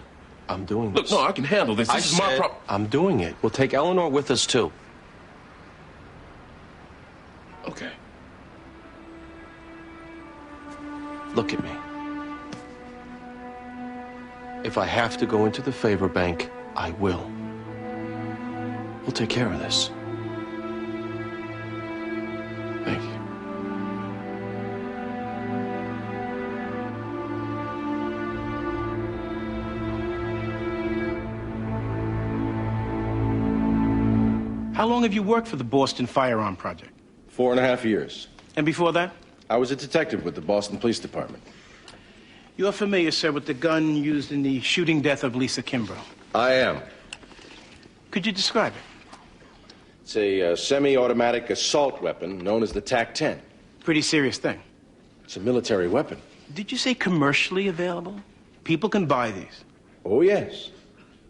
I'm doing this.
Look, no, I can handle this. This is my problem.
I'm doing it. We'll take Eleanor with us, too.
Okay.
Look at me. If I have to go into the favor bank, I will. We'll take care of this.
Thank you.
How long have you worked for the Boston Firearm Project?
4.5 years.
And before that?
I was a detective with the Boston Police Department.
You're familiar, sir, with the gun used in the shooting death of Lisa Kimbrough.
I am.
Could you describe it?
It's a semi-automatic assault weapon known as the TAC-10.
Pretty serious thing.
It's a military weapon.
Did you say commercially available? People can buy these.
Oh, yes.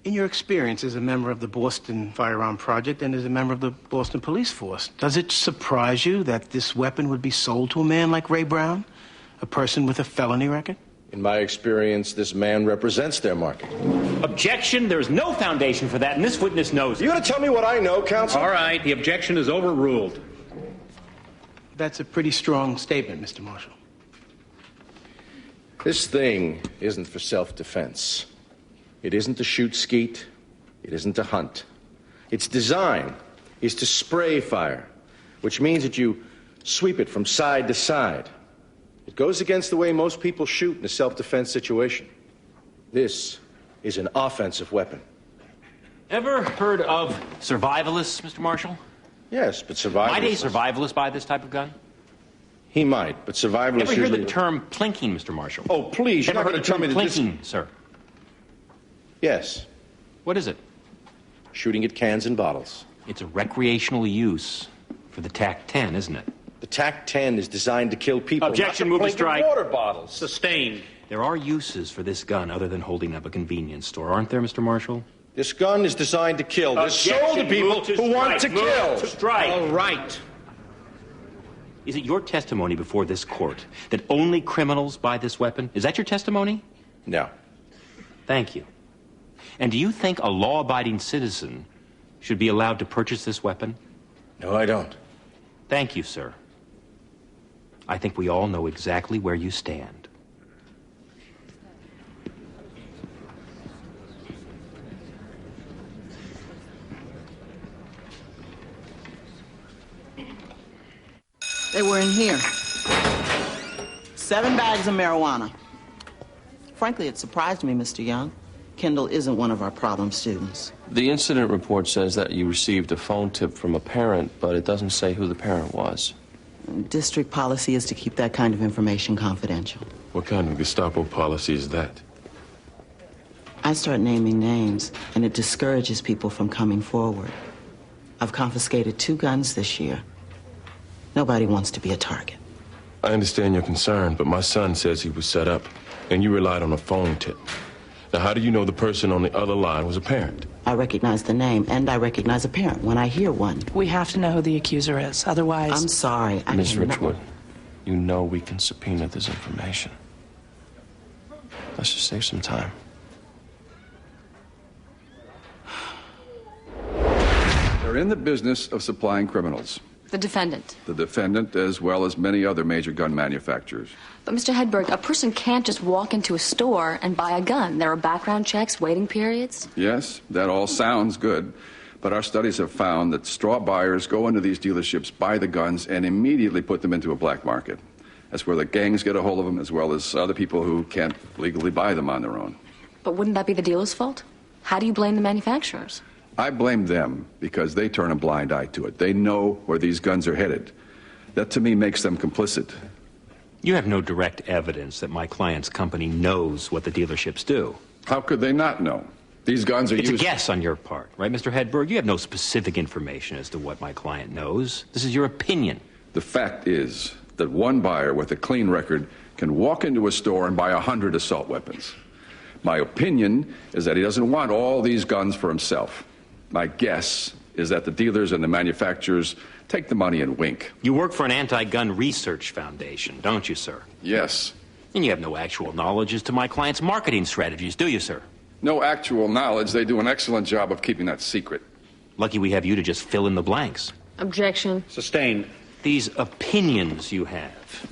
In your experience as a member of the Boston Firearm Project and as a member of the Boston Police Force, does it surprise you that this weapon would be sold to a man like Ray Brown, a person with a felony record?
In my experience, this man represents their market.
Objection. There's no foundation for that, and this witness knows it.
You gonna tell me what I know, counsel?
All right, the objection is overruled.
That's a pretty strong statement, Mr. Marshall.
This thing isn't for self-defense. It isn't to shoot skeet. It isn't to hunt. Its design is to spray fire, which means that you sweep it from side to side. It goes against the way most people shoot in a self-defense situation. This is an offensive weapon.
Ever heard of survivalists, Mr. Marshall?
Yes, but survivalists...
Might a survivalist buy this type of gun?
He might, but survivalists
Ever hear
usually...
the term plinking, Mr. Marshall?
Oh, please, you're
Ever
not
heard
going to tell me that this...
plinking, sir?
Yes.
What is it?
Shooting at cans and bottles.
It's a recreational use for the TAC-10, isn't it?
The TAC-10 is designed to kill people.
Objection,
not to
move to
plink in
strike.
Water bottles.
Sustained.
There are uses for this gun other than holding up a convenience store, aren't there, Mr. Marshall?
This gun is designed to kill. It's sold to people who want to kill.
Strike.
All right.
Is it your testimony before this court that only criminals buy this weapon? Is that your testimony?
No.
Thank you. And do you think a law-abiding citizen should be allowed to purchase this weapon?
No, I don't.
Thank you, sir. I think we all know exactly where you stand.
They were in here. 7 bags of marijuana. Frankly, it surprised me, Mr. Young. Kendall isn't one of our problem students.
The incident report says that you received a phone tip from a parent, but it doesn't say who the parent was.
District policy is to keep that kind of information confidential.
What kind of Gestapo policy is that?
I start naming names, and it discourages people from coming forward. I've confiscated 2 guns this year. Nobody wants to be a target.
I understand your concern, but my son says he was set up, and you relied on a phone tip. Now, how do you know the person on the other line was a parent?
I recognize the name, and I recognize a parent when I hear one.
We have to know who the accuser is. Otherwise...
I'm sorry.
Ms. Richwood, you know we can subpoena this information. Let's just save some time.
They're in the business of supplying criminals.
The defendant.
The defendant, as well as many other major gun manufacturers.
But, Mr. Hedberg, a person can't just walk into a store and buy a gun. There are background checks, waiting periods.
Yes, that all sounds good. But our studies have found that straw buyers go into these dealerships, buy the guns, and immediately put them into a black market. That's where the gangs get a hold of them, as well as other people who can't legally buy them on their own.
But wouldn't that be the dealer's fault? How do you blame the manufacturers?
I blame them because they turn a blind eye to it. They know where these guns are headed. That, to me, makes them complicit.
You have no direct evidence that my client's company knows what the dealerships do.
How could they not know? These guns are
used... It's a
used...
guess on your part, right, Mr. Hedberg? You have no specific information as to what my client knows. This is your opinion.
The fact is that one buyer with a clean record can walk into a store and buy 100 assault weapons. My opinion is that he doesn't want all these guns for himself. My guess is that the dealers and the manufacturers take the money and wink.
You work for an anti-gun research foundation, don't you, sir?
Yes.
And you have no actual knowledge as to my client's marketing strategies, do you, sir?
No actual knowledge. They do an excellent job of keeping that secret.
Lucky we have you to just fill in the blanks.
Objection.
Sustained.
These opinions you have,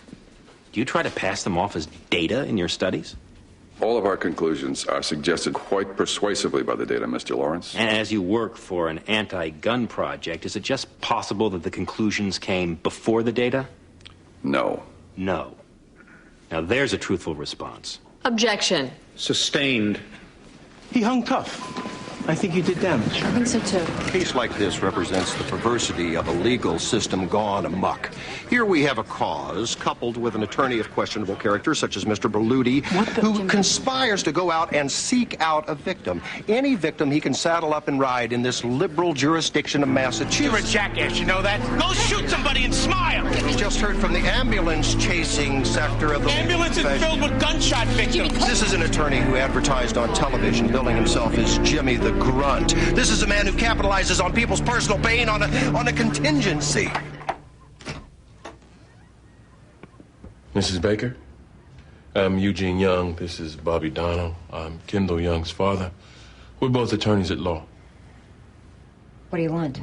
do you try to pass them off as data in your studies?
All of our conclusions are suggested quite persuasively by the data, Mr. Lawrence.
And as you work for an anti-gun project, is it just possible that the conclusions came before the data?
No.
No. Now there's a truthful response.
Objection.
Sustained.
He hung tough. I think you did damage.
I think so too.
A case like this represents the perversity of a legal system gone amok. Here we have a cause coupled with an attorney of questionable character, such as Mr. Berluti, who conspires to go out and seek out a victim. Any victim he can saddle up and ride in this liberal jurisdiction of Massachusetts.
You're a jackass, you know that? Go shoot somebody and smile!
We just heard from the ambulance chasing sector of the
Ambulance is filled with gunshot victims.
This is an attorney who advertised on television, billing himself as Jimmy the Grunt. This is a man who capitalizes on people's personal pain on a contingency.
Mrs. Baker, I'm Eugene Young. This is Bobby Donald. I'm Kendall Young's father. We're both attorneys at law.
What do you want?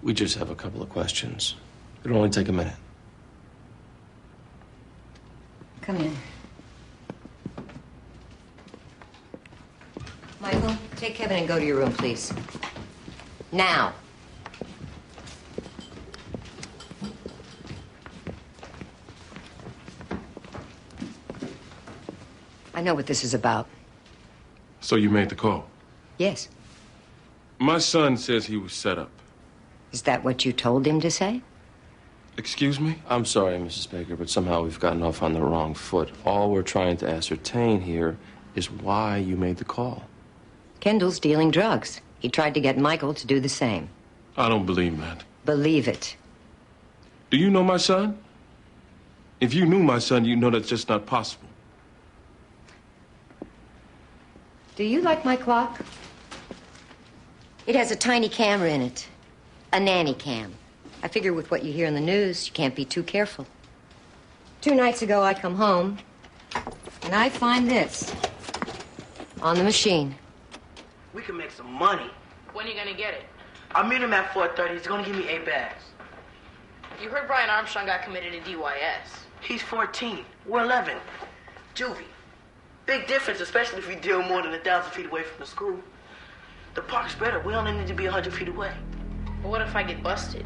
We just have a couple of questions. It'll only take a minute.
Come in. Michael, take Kevin and go to your room, please. Now. I know what this is about.
So you made the call?
Yes.
My son says he was set up.
Is that what you told him to say?
Excuse me?
I'm sorry, Mrs. Baker, but somehow we've gotten off on the wrong foot. All we're trying to ascertain here is why you made the call.
Kendall's dealing drugs. He tried to get Michael to do the same.
I don't believe that.
Believe it.
Do you know my son? If you knew my son, you know that's just not possible.
Do you like my clock? It has a tiny camera in it. A nanny cam. I figure with what you hear in the news, you can't be too careful. 2 nights ago, I come home, and I find this on the machine.
We can make some money.
When are you gonna get it?
I'll meet him at 4:30. He's gonna give me 8 bags.
You heard Brian Armstrong got committed to DYS.
He's 14. We're 11. Juvie. Big difference, especially if we deal more than 1,000 feet away from the school. The park's better. We only need to be 100 feet away.
But what if I get busted?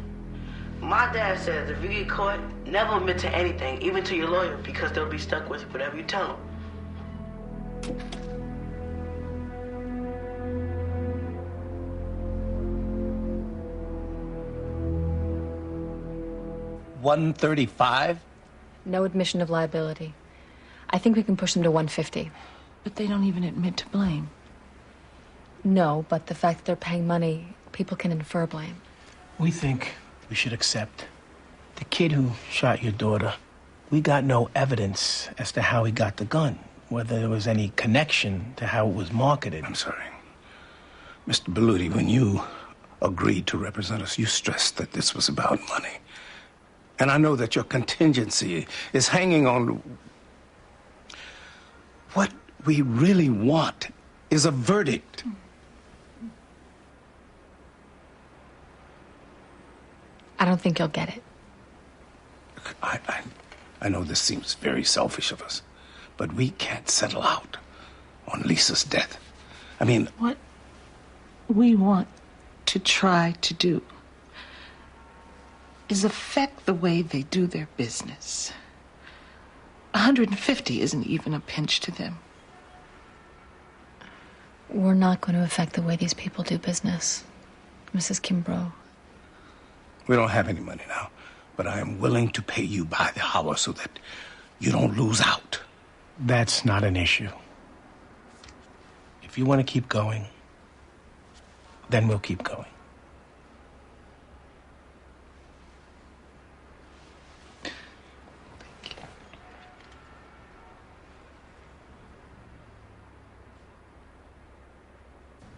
My dad says if you get caught, never admit to anything, even to your lawyer, because they'll be stuck with whatever you tell them.
$135?
No admission of liability. I think we can push them to 150.
But they don't even admit to blame.
No, but the fact that they're paying money, people can infer blame.
We think we should accept. The kid who shot your daughter, we got no evidence as to how he got the gun, whether there was any connection to how it was marketed.
I'm sorry. Mr. Berluti, when you agreed to represent us, you stressed that this was about money. And I know that your contingency is hanging on. What we really want is a verdict.
I don't think you'll get it.
I know this seems very selfish of us, but we can't settle out on Lisa's death. I mean,
what we want to try to do is affect the way they do their business. 150 isn't even a pinch to them.
We're not going to affect the way these people do business, Mrs. Kimbrough.
we don't have any money now, but I am willing to pay you by the hour so that you don't lose out.
That's not an issue. If you want to keep going, then we'll keep going.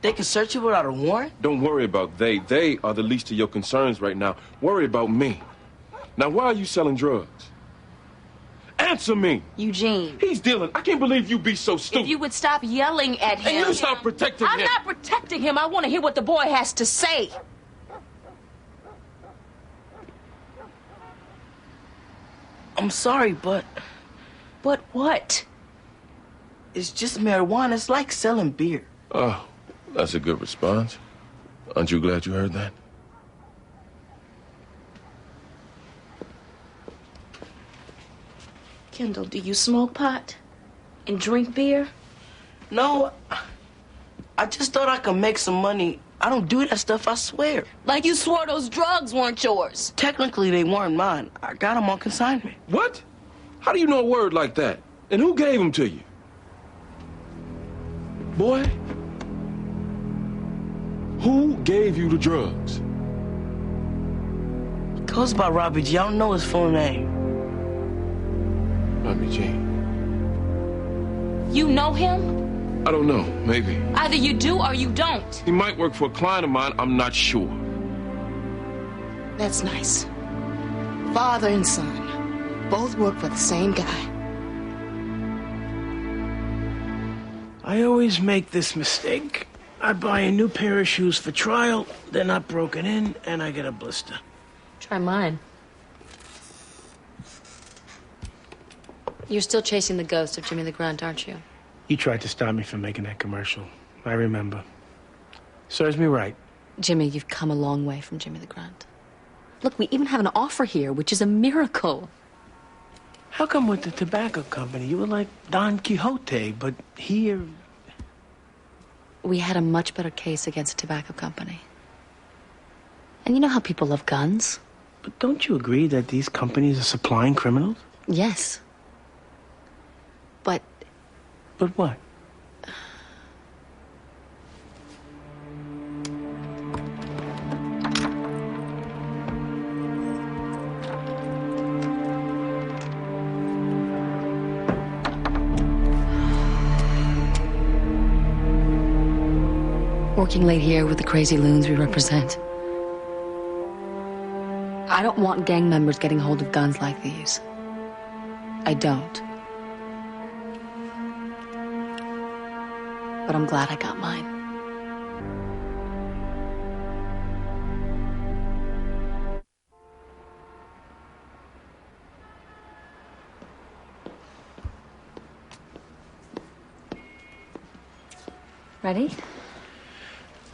They can search you without a warrant?
Don't worry about they. They are the least of your concerns right now. Worry about me. Now, why are you selling drugs? Answer me.
Eugene.
He's dealing. I can't believe you be so stupid.
If you would stop yelling at him.
And you stop protecting him.
I'm not protecting him. I want to hear what the boy has to say.
I'm sorry, but...
But what?
It's just marijuana. It's like selling beer.
Oh, that's a good response. Aren't you glad you heard that?
Kendall, do you smoke pot? And drink beer?
No,
I just thought I could make some money. I don't do that stuff, I swear.
Like you swore those drugs weren't yours.
Technically, they weren't mine. I got them on consignment.
What? How do you know a word like that? And who gave them to you? Boy, who gave you the drugs?
Goes by Robbie G. I don't know his full name.
Robbie G.
You know him?
I don't know. Maybe.
Either you do or you don't.
He might work for a client of mine. I'm not sure.
That's nice. Father and son both work for the same guy.
I always make this mistake. I buy a new pair of shoes for trial, they're not broken in, and I get a blister.
Try mine. You're still chasing the ghost of Jimmy the Grunt, aren't you?
You tried to stop me from making that commercial. I remember. Serves me right.
Jimmy, you've come a long way from Jimmy the Grunt. Look, we even have an offer here, which is a miracle.
How come with the tobacco company you were like Don Quixote, but here...
We had a much better case against a tobacco company. And you know how people love guns?
But don't you agree that these companies are supplying criminals?
Yes. But...
But what?
Working late here with the crazy loons we represent. I don't want gang members getting hold of guns like these. I don't. But I'm glad I got mine. Ready?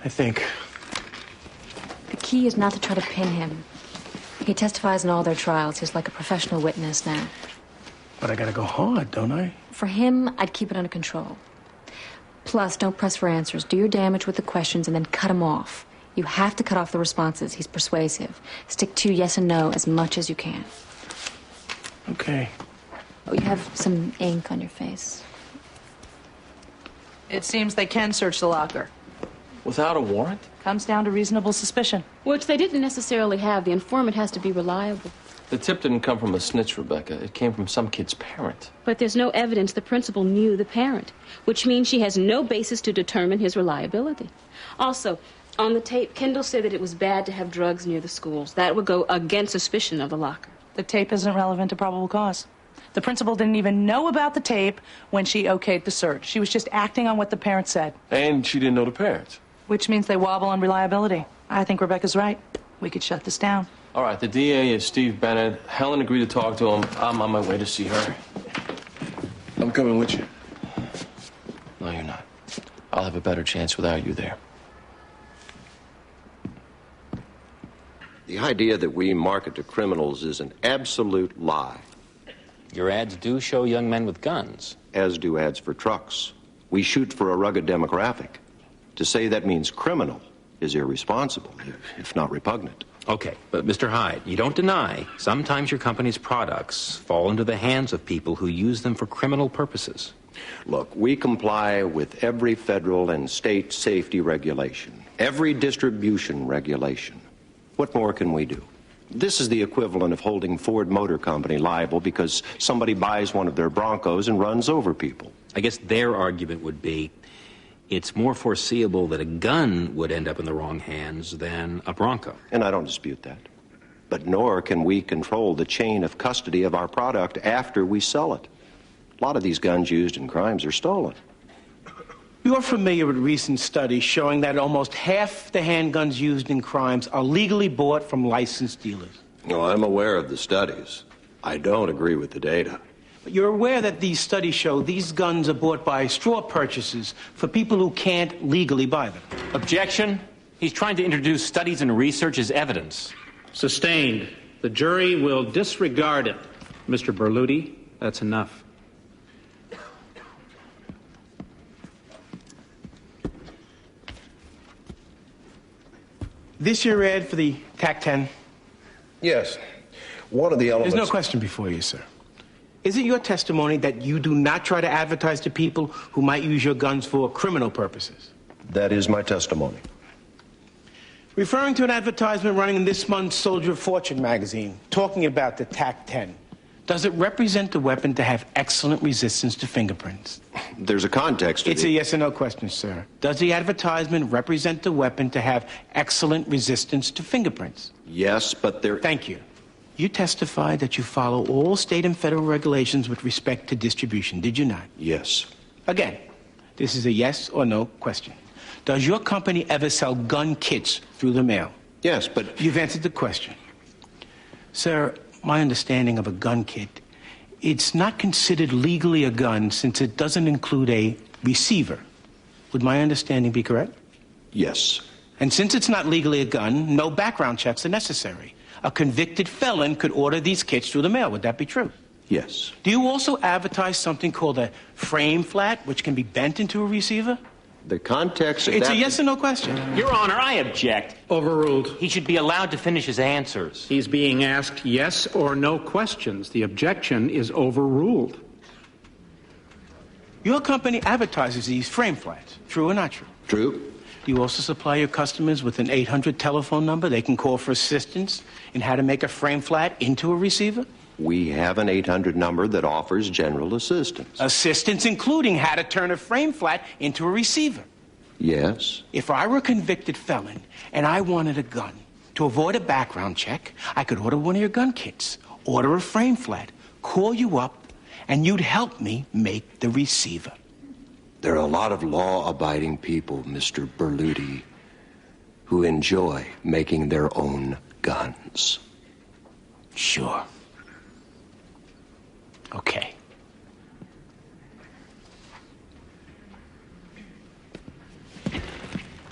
I think.
The key is not to try to pin him. He testifies in all their trials. He's like a professional witness now.
But I gotta go hard, don't I?
For him, I'd keep it under control. Plus, don't press for answers. Do your damage with the questions and then cut him off. You have to cut off the responses. He's persuasive. Stick to yes and no as much as you can.
Okay.
Oh, you have some ink on your face.
It seems they can search the locker.
Without a warrant?
Comes down to reasonable suspicion.
Which they didn't necessarily have. The informant has to be reliable.
The tip didn't come from a snitch, Rebecca. It came from some kid's parent.
But there's no evidence the principal knew the parent, which means she has no basis to determine his reliability. Also, on the tape, Kendall said that it was bad to have drugs near the schools. That would go against suspicion of the locker.
The tape isn't relevant to probable cause. The principal didn't even know about the tape when she okayed the search. She was just acting on what the parent said.
And she didn't know the parents.
Which means they wobble on reliability. I think Rebecca's right. We could shut this down.
All right, the DA is Steve Bennett. Helen agreed to talk to him. I'm on my way to see her.
I'm coming with you.
No, you're not. I'll have a better chance without you there.
The idea that we market to criminals is an absolute lie.
Your ads do show young men with guns.
As do ads for trucks. We shoot for a rugged demographic. To say that means criminal is irresponsible, if not repugnant.
Okay, but Mr. Hyde, you don't deny sometimes your company's products fall into the hands of people who use them for criminal purposes.
Look, we comply with every federal and state safety regulation, every distribution regulation. What more can we do? This is the equivalent of holding Ford Motor Company liable because somebody buys one of their Broncos and runs over people.
I guess their argument would be it's more foreseeable that a gun would end up in the wrong hands than a Bronco.
And I don't dispute that. But nor can we control the chain of custody of our product after we sell it. A lot of these guns used in crimes are stolen.
You're familiar with recent studies showing that almost half the handguns used in crimes are legally bought from licensed dealers.
No, I'm aware of the studies. I don't agree with the data.
But you're aware that these studies show these guns are bought by straw purchases for people who can't legally buy them.
Objection. He's trying to introduce studies and research as evidence.
Sustained. The jury will disregard it. Mr. Berluti, that's enough.
This your ad for the TAC-10?
Yes. One of the elements...
There's no question before you, sir. Is it your testimony that you do not try to advertise to people who might use your guns for criminal purposes?
That is my testimony.
Referring to an advertisement running in this month's Soldier of Fortune magazine, talking about the TAC-10, does it represent the weapon to have excellent resistance to fingerprints?
There's a context to
It's a yes or no question, sir. Does the advertisement represent the weapon to have excellent resistance to fingerprints?
Yes, but there...
Thank you. You testified that you follow all state and federal regulations with respect to distribution, did you not?
Yes.
Again, this is a yes or no question. Does your company ever sell gun kits through the mail?
Yes, but...
You've answered the question. Sir, my understanding of a gun kit, it's not considered legally a gun since it doesn't include a receiver. Would my understanding be correct?
Yes.
And since it's not legally a gun, no background checks are necessary. A convicted felon could order these kits through the mail. Would that be true?
Yes.
Do you also advertise something called a frame flat, which can be bent into a receiver?
The context of
It's
that...
a yes or no question.
Your Honor, I object.
Overruled.
He should be allowed to finish his answers.
He's being asked yes or no questions. The objection is overruled.
Your company advertises these frame flats. True or not true?
True.
Do you also supply your customers with an 800 telephone number they can call for assistance in how to make a frame flat into a receiver?
We have an 800 number that offers general assistance.
Assistance including how to turn a frame flat into a receiver.
Yes.
If I were a convicted felon and I wanted a gun, to avoid a background check, I could order one of your gun kits, order a frame flat, call you up, and you'd help me make the receiver.
There are a lot of law-abiding people, Mr. Berluti, who enjoy making their own guns.
Sure. Okay.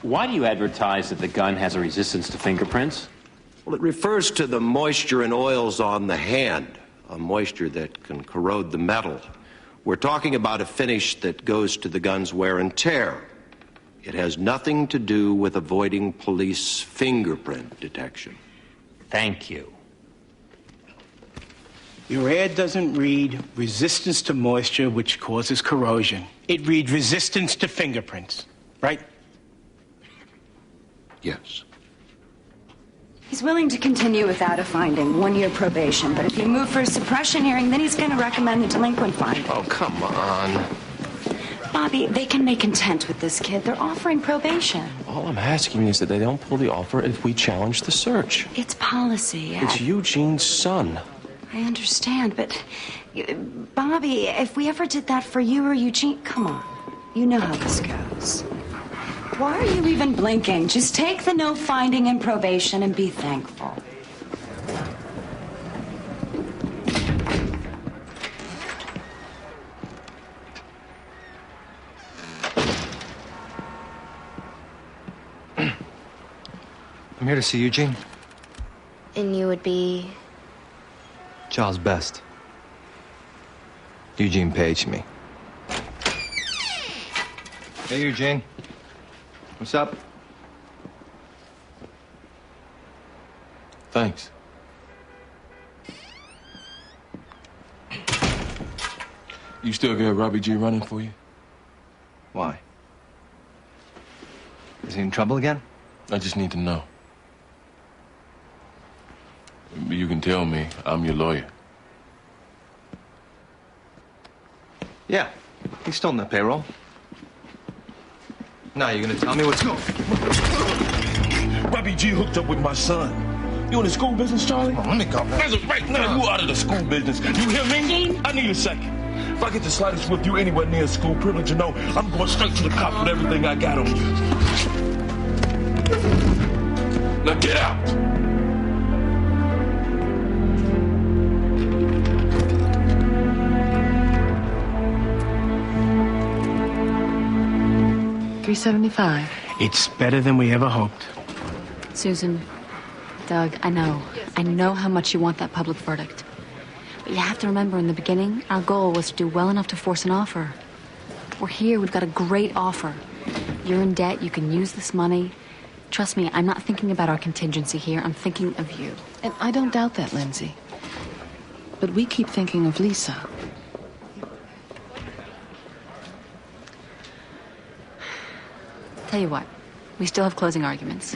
Why do you advertise that the gun has a resistance to fingerprints?
Well, it refers to the moisture and oils on the hand, a moisture that can corrode the metal. We're talking about a finish that goes to the gun's wear and tear. It has nothing to do with avoiding police fingerprint detection.
Thank you.
Your ad doesn't read resistance to moisture, which causes corrosion. It reads resistance to fingerprints, right?
Yes.
He's willing to continue without a finding, 1-year probation. But if you move for a suppression hearing, then he's going to recommend the delinquent finding.
Oh, come on.
Bobby, they can make content with this kid. They're offering probation.
All I'm asking is that they don't pull the offer if we challenge the search.
It's policy.
It's Eugene's son.
I understand, but Bobby, if we ever did that for you or Eugene, come on. You know how this goes. Why are you even blinking? Just take the no finding and probation and be thankful.
I'm here to see Eugene.
And you would be...
Charles Best. Eugene paged me. Hey, Eugene. What's up?
Thanks. You still got Robbie G running for you?
Why? Is he in trouble again?
I just need to know. You can tell me. I'm your lawyer.
Yeah, he's still on the payroll. Now you're gonna tell me what's going on?
Robbie G hooked up with my son. You in the school business, Charlie?
Oh, let me go.
As of right now, you out of the school business. You hear me? I need a second. If I get the slightest with you anywhere near school privilege, you know, I'm going straight to the cop with everything I got on you. Now get out!
$375.
It's better than we ever hoped.
Susan, Doug, I know how much you want that public verdict. But you have to remember, in the beginning, our goal was to do well enough to force an offer. We're here, we've got a great offer. You're in debt, you can use this money. Trust me, I'm not thinking about our contingency here. I'm thinking of you.
And I don't doubt that, Lindsay. But we keep thinking of Lisa.
Tell you what, we still have closing arguments.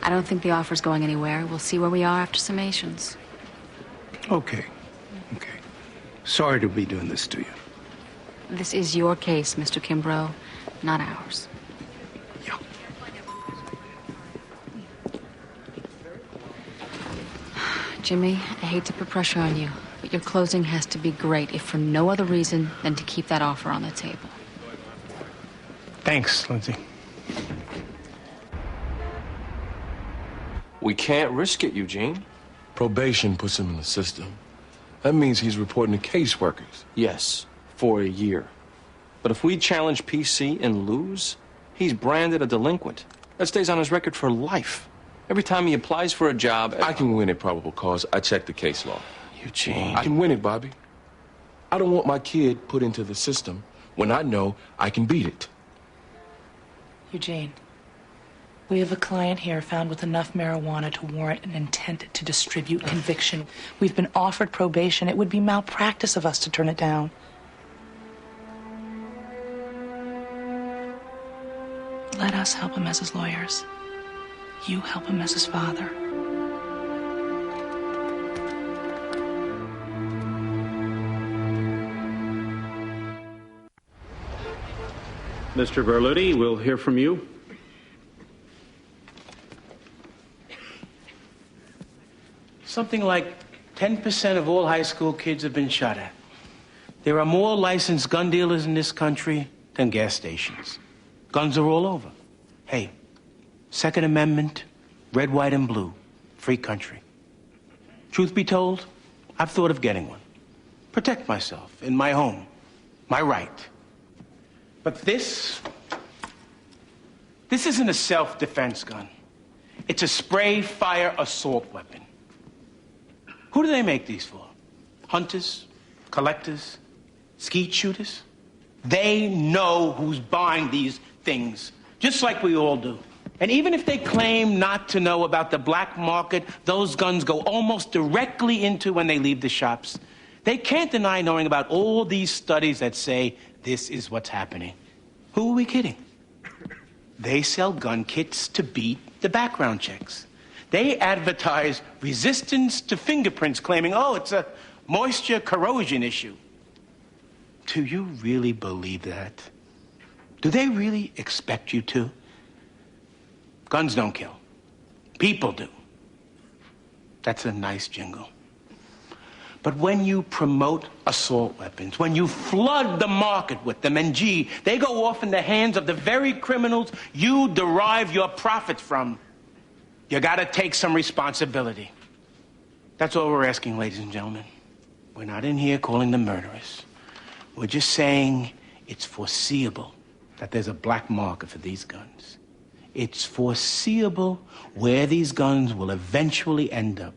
I don't think the offer's going anywhere. We'll see where we are after summations.
Okay. Sorry to be doing this to you.
This is your case, Mr. Kimbrough, not ours. Jimmy, I hate to put pressure on you, but your closing has to be great, if for no other reason than to keep that offer on the table.
Thanks, Lindsay.
We can't risk it, Eugene.
Probation puts him in the system. That means he's reporting to caseworkers.
Yes, for a year. But if we challenge PC and lose, he's branded a delinquent. That stays on his record for life. Every time he applies for a job...
I can win at probable cause. I checked the case law.
Eugene...
I can win it, Bobby. I don't want my kid put into the system when I know I can beat it.
Eugene, we have a client here found with enough marijuana to warrant an intent to distribute conviction. We've been offered probation. It would be malpractice of us to turn it down. Let us help him as his lawyers. You help him as his father.
Mr. Berluti, we'll hear from you.
Something like 10% of all high school kids have been shot at. There are more licensed gun dealers in this country than gas stations. Guns are all over. Hey, Second Amendment, red, white, and blue, free country. Truth be told, I've thought of getting one. Protect myself in my home, my right. But this isn't a self-defense gun. It's a spray fire assault weapon. Who do they make these for? Hunters? Collectors? Skeet shooters? They know who's buying these things, just like we all do. And even if they claim not to know about the black market those guns go almost directly into when they leave the shops, they can't deny knowing about all these studies that say this is what's happening. Who are we kidding? They sell gun kits to beat the background checks. They advertise resistance to fingerprints, claiming, oh, it's a moisture corrosion issue. Do you really believe that? Do they really expect you to? Guns don't kill. People do. That's a nice jingle. But when you promote assault weapons, when you flood the market with them, and gee, they go off in the hands of the very criminals you derive your profits from, you gotta take some responsibility. That's all we're asking, ladies and gentlemen. We're not in here calling them murderers. We're just saying it's foreseeable that there's a black market for these guns. It's foreseeable where these guns will eventually end up.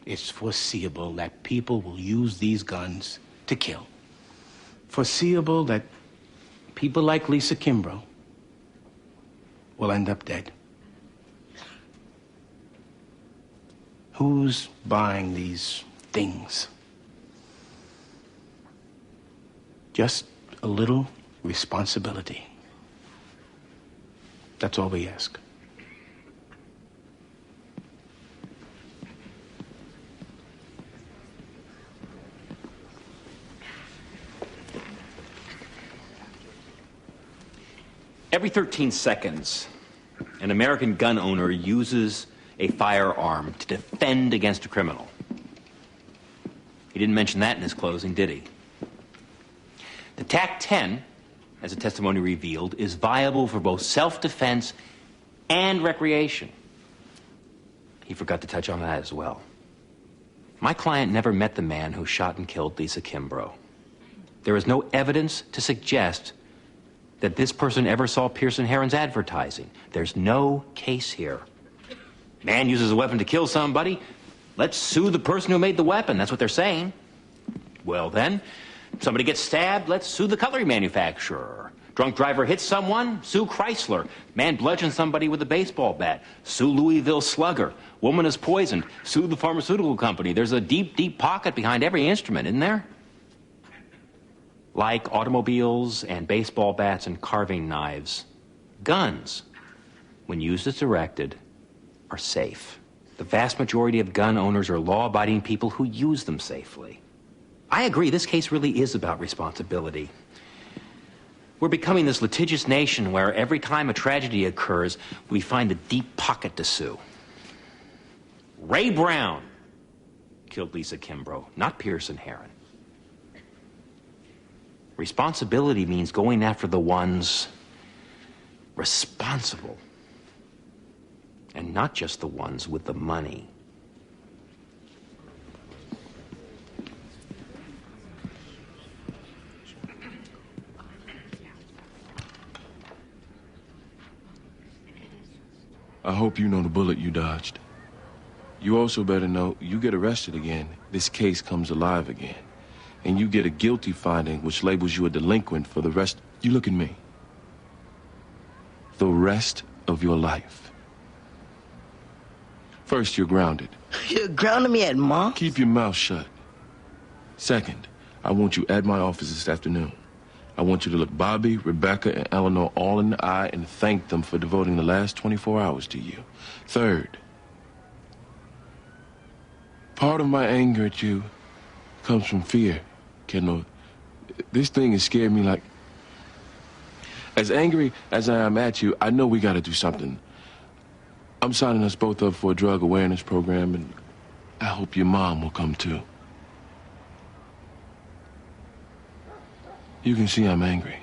It's foreseeable that people will use these guns to kill. Foreseeable that people like Lisa Kimbrough will end up dead. Who's buying these things? Just a little responsibility. That's all we ask.
Every 13 seconds, an American gun owner uses a firearm to defend against a criminal. He didn't mention that in his closing, did he? The TAC-10, as the testimony revealed, is viable for both self-defense and recreation. He forgot to touch on that as well. My client never met the man who shot and killed Lisa Kimbrough. There is no evidence to suggest that this person ever saw Pearson Heron's advertising. There's no case here. Man uses a weapon to kill somebody. Let's sue the person who made the weapon. That's what they're saying. Well, then, somebody gets stabbed. Let's sue the cutlery manufacturer. Drunk driver hits someone, sue Chrysler. Man bludgeons somebody with a baseball bat, sue Louisville Slugger. Woman is poisoned, sue the pharmaceutical company. There's a deep, deep pocket behind every instrument, isn't there? Like automobiles and baseball bats and carving knives, guns, when used as directed, are safe. The vast majority of gun owners are law-abiding people who use them safely. I agree, this case really is about responsibility. We're becoming this litigious nation where every time a tragedy occurs, we find a deep pocket to sue. Ray Brown killed Lisa Kimbrough, not Pearson Heron. Responsibility means going after the ones responsible, and not just the ones with the money.
I hope you know the bullet you dodged. You also better know you get arrested again, this case comes alive again. And you get a guilty finding which labels you a delinquent for the rest... You look at me. The rest of your life. First, you're grounded.
You're grounding me at Mom?
Keep your mouth shut. Second, I want you at my office this afternoon. I want you to look Bobby, Rebecca, and Eleanor all in the eye and thank them for devoting the last 24 hours to you. Third, part of my anger at you comes from fear, Kendall. This thing has scared me like... As angry as I am at you, I know we gotta do something. I'm signing us both up for a drug awareness program, and I hope your mom will come too. You can see I'm angry.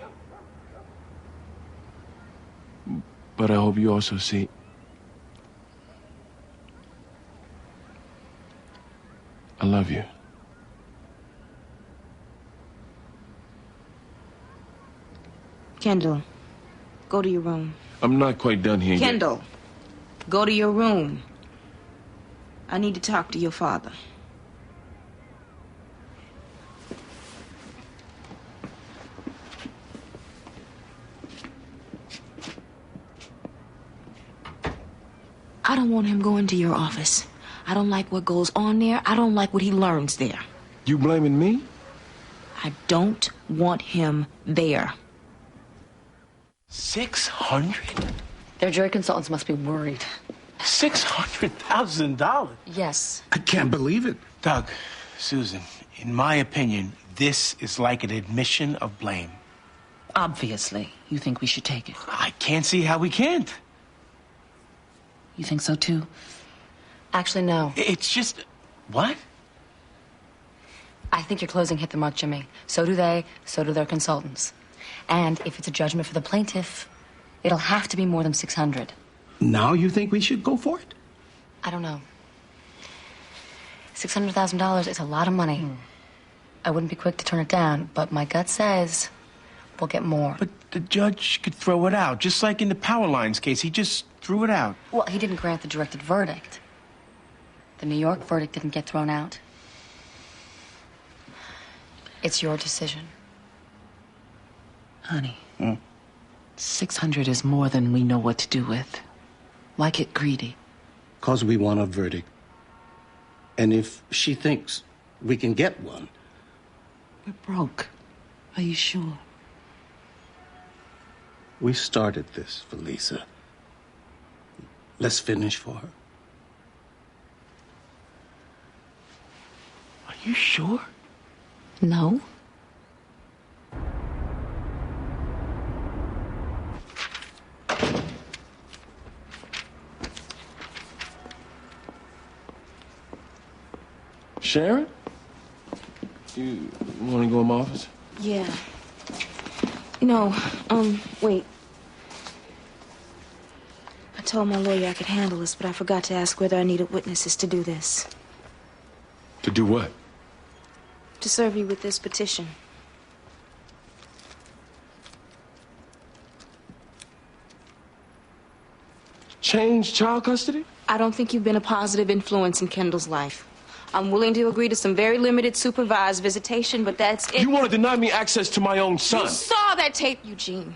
But I hope you also see... I love you.
Kendall, go to your room.
I'm not quite done here yet.
Kendall, go to your room. I need to talk to your father. I don't want him going to your office. I don't like what goes on there. I don't like what he learns there.
You blaming me?
I don't want him there.
600?
Their jury consultants must be worried.
$600,000?
Yes.
I can't believe it. Doug, Susan, in my opinion, this is like an admission of blame.
Obviously, you think we should take it.
I can't see how we can't.
You think so, too?
Actually, no.
It's just... What?
I think your closing hit the mark, Jimmy. So do they, so do their consultants. And if it's a judgment for the plaintiff, it'll have to be more than 600.
Now you think we should go for it?
I don't know. $600,000 is a lot of money. I wouldn't be quick to turn it down, but my gut says we'll get more.
But the judge could throw it out, just like in the Power Lines case. He just threw it out.
Well, he didn't grant the directed verdict. The New York verdict didn't get thrown out. It's your decision.
Honey, 600 is more than we know what to do with. Why get greedy?
Because we want a verdict. And if she thinks we can get one...
We're broke. Are you sure?
We started this for Lisa. Let's finish for her.
Are you sure?
No.
Sharon? You want to go in my office?
Yeah. No, wait. I told my lawyer I could handle this, but I forgot to ask whether I needed witnesses to do this.
To do what?
To serve you with this petition.
Change child custody?
I don't think you've been a positive influence in Kendall's life. I'm willing to agree to some very limited supervised visitation, but that's it.
You want to deny me access to my own son?
You saw that tape, Eugene.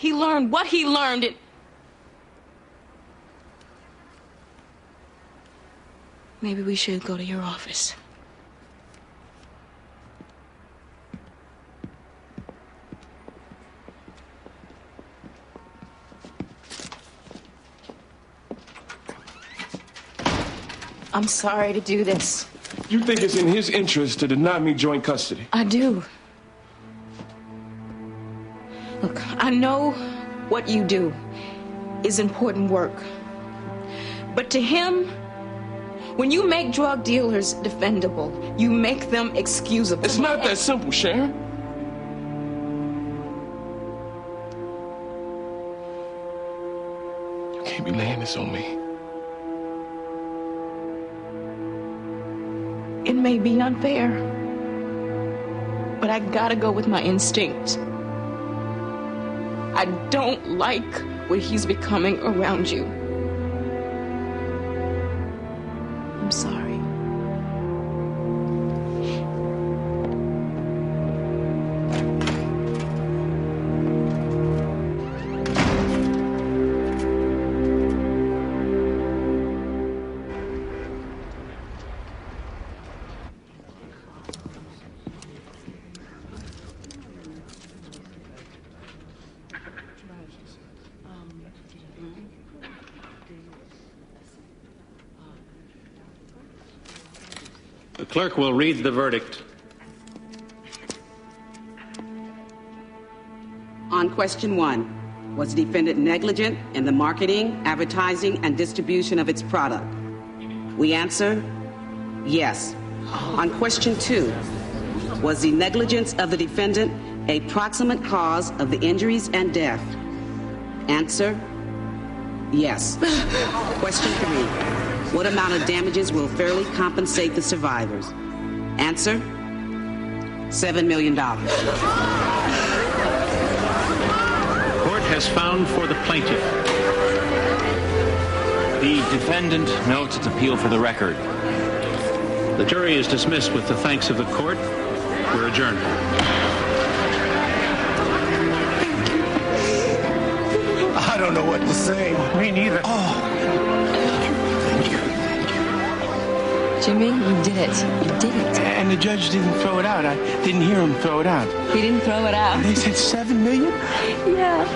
He learned what he learned. Maybe we should go to your office. I'm sorry to do this.
You think it's in his interest to deny me joint custody?
I do. Look, I know what you do is important work. But to him, when you make drug dealers defendable, you make them excusable.
It's not that simple, Sharon. You can't be laying this on me.
It may be unfair, but I gotta go with my instinct. I don't like what he's becoming around you. I'm sorry.
The clerk will read the verdict.
On question 1, was the defendant negligent in the marketing, advertising, and distribution of its product? We answer, yes. On question 2, was the negligence of the defendant a proximate cause of the injuries and death? Answer, yes. Question 3, what amount of damages will fairly compensate the survivors? Answer, $7 million.
Court has found for the plaintiff.
The defendant notes its appeal for the record.
The jury is dismissed with the thanks of the court. We're adjourned.
I don't know what to say.
Me neither.
Jimmy, you did it. You did it.
And the judge didn't throw it out. I didn't hear him throw it out.
He didn't throw it out.
They said $7 million?
Yeah.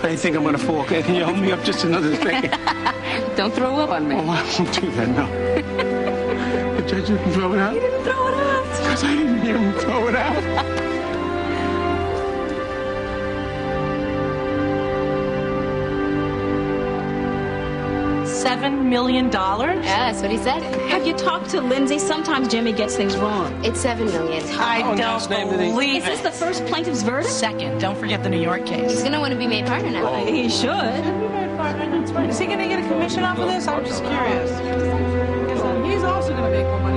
I think I'm going to fall. Can you hold me up just another second?
Don't throw up on me.
Oh, I won't do that, no. The judge didn't throw it out?
He didn't throw it out.
Because I didn't hear him throw it out.
$7 million?
Yeah, that's what he said.
Have you talked to Lindsay? Sometimes Jimmy gets things wrong.
It's $7 million.
I don't believe
Is this the first plaintiff's verdict?
Second, don't forget the New York case.
He's gonna want to be made partner now.
He should.
Is he going to get a commission off of this? I'm just curious. He's also going to make more money.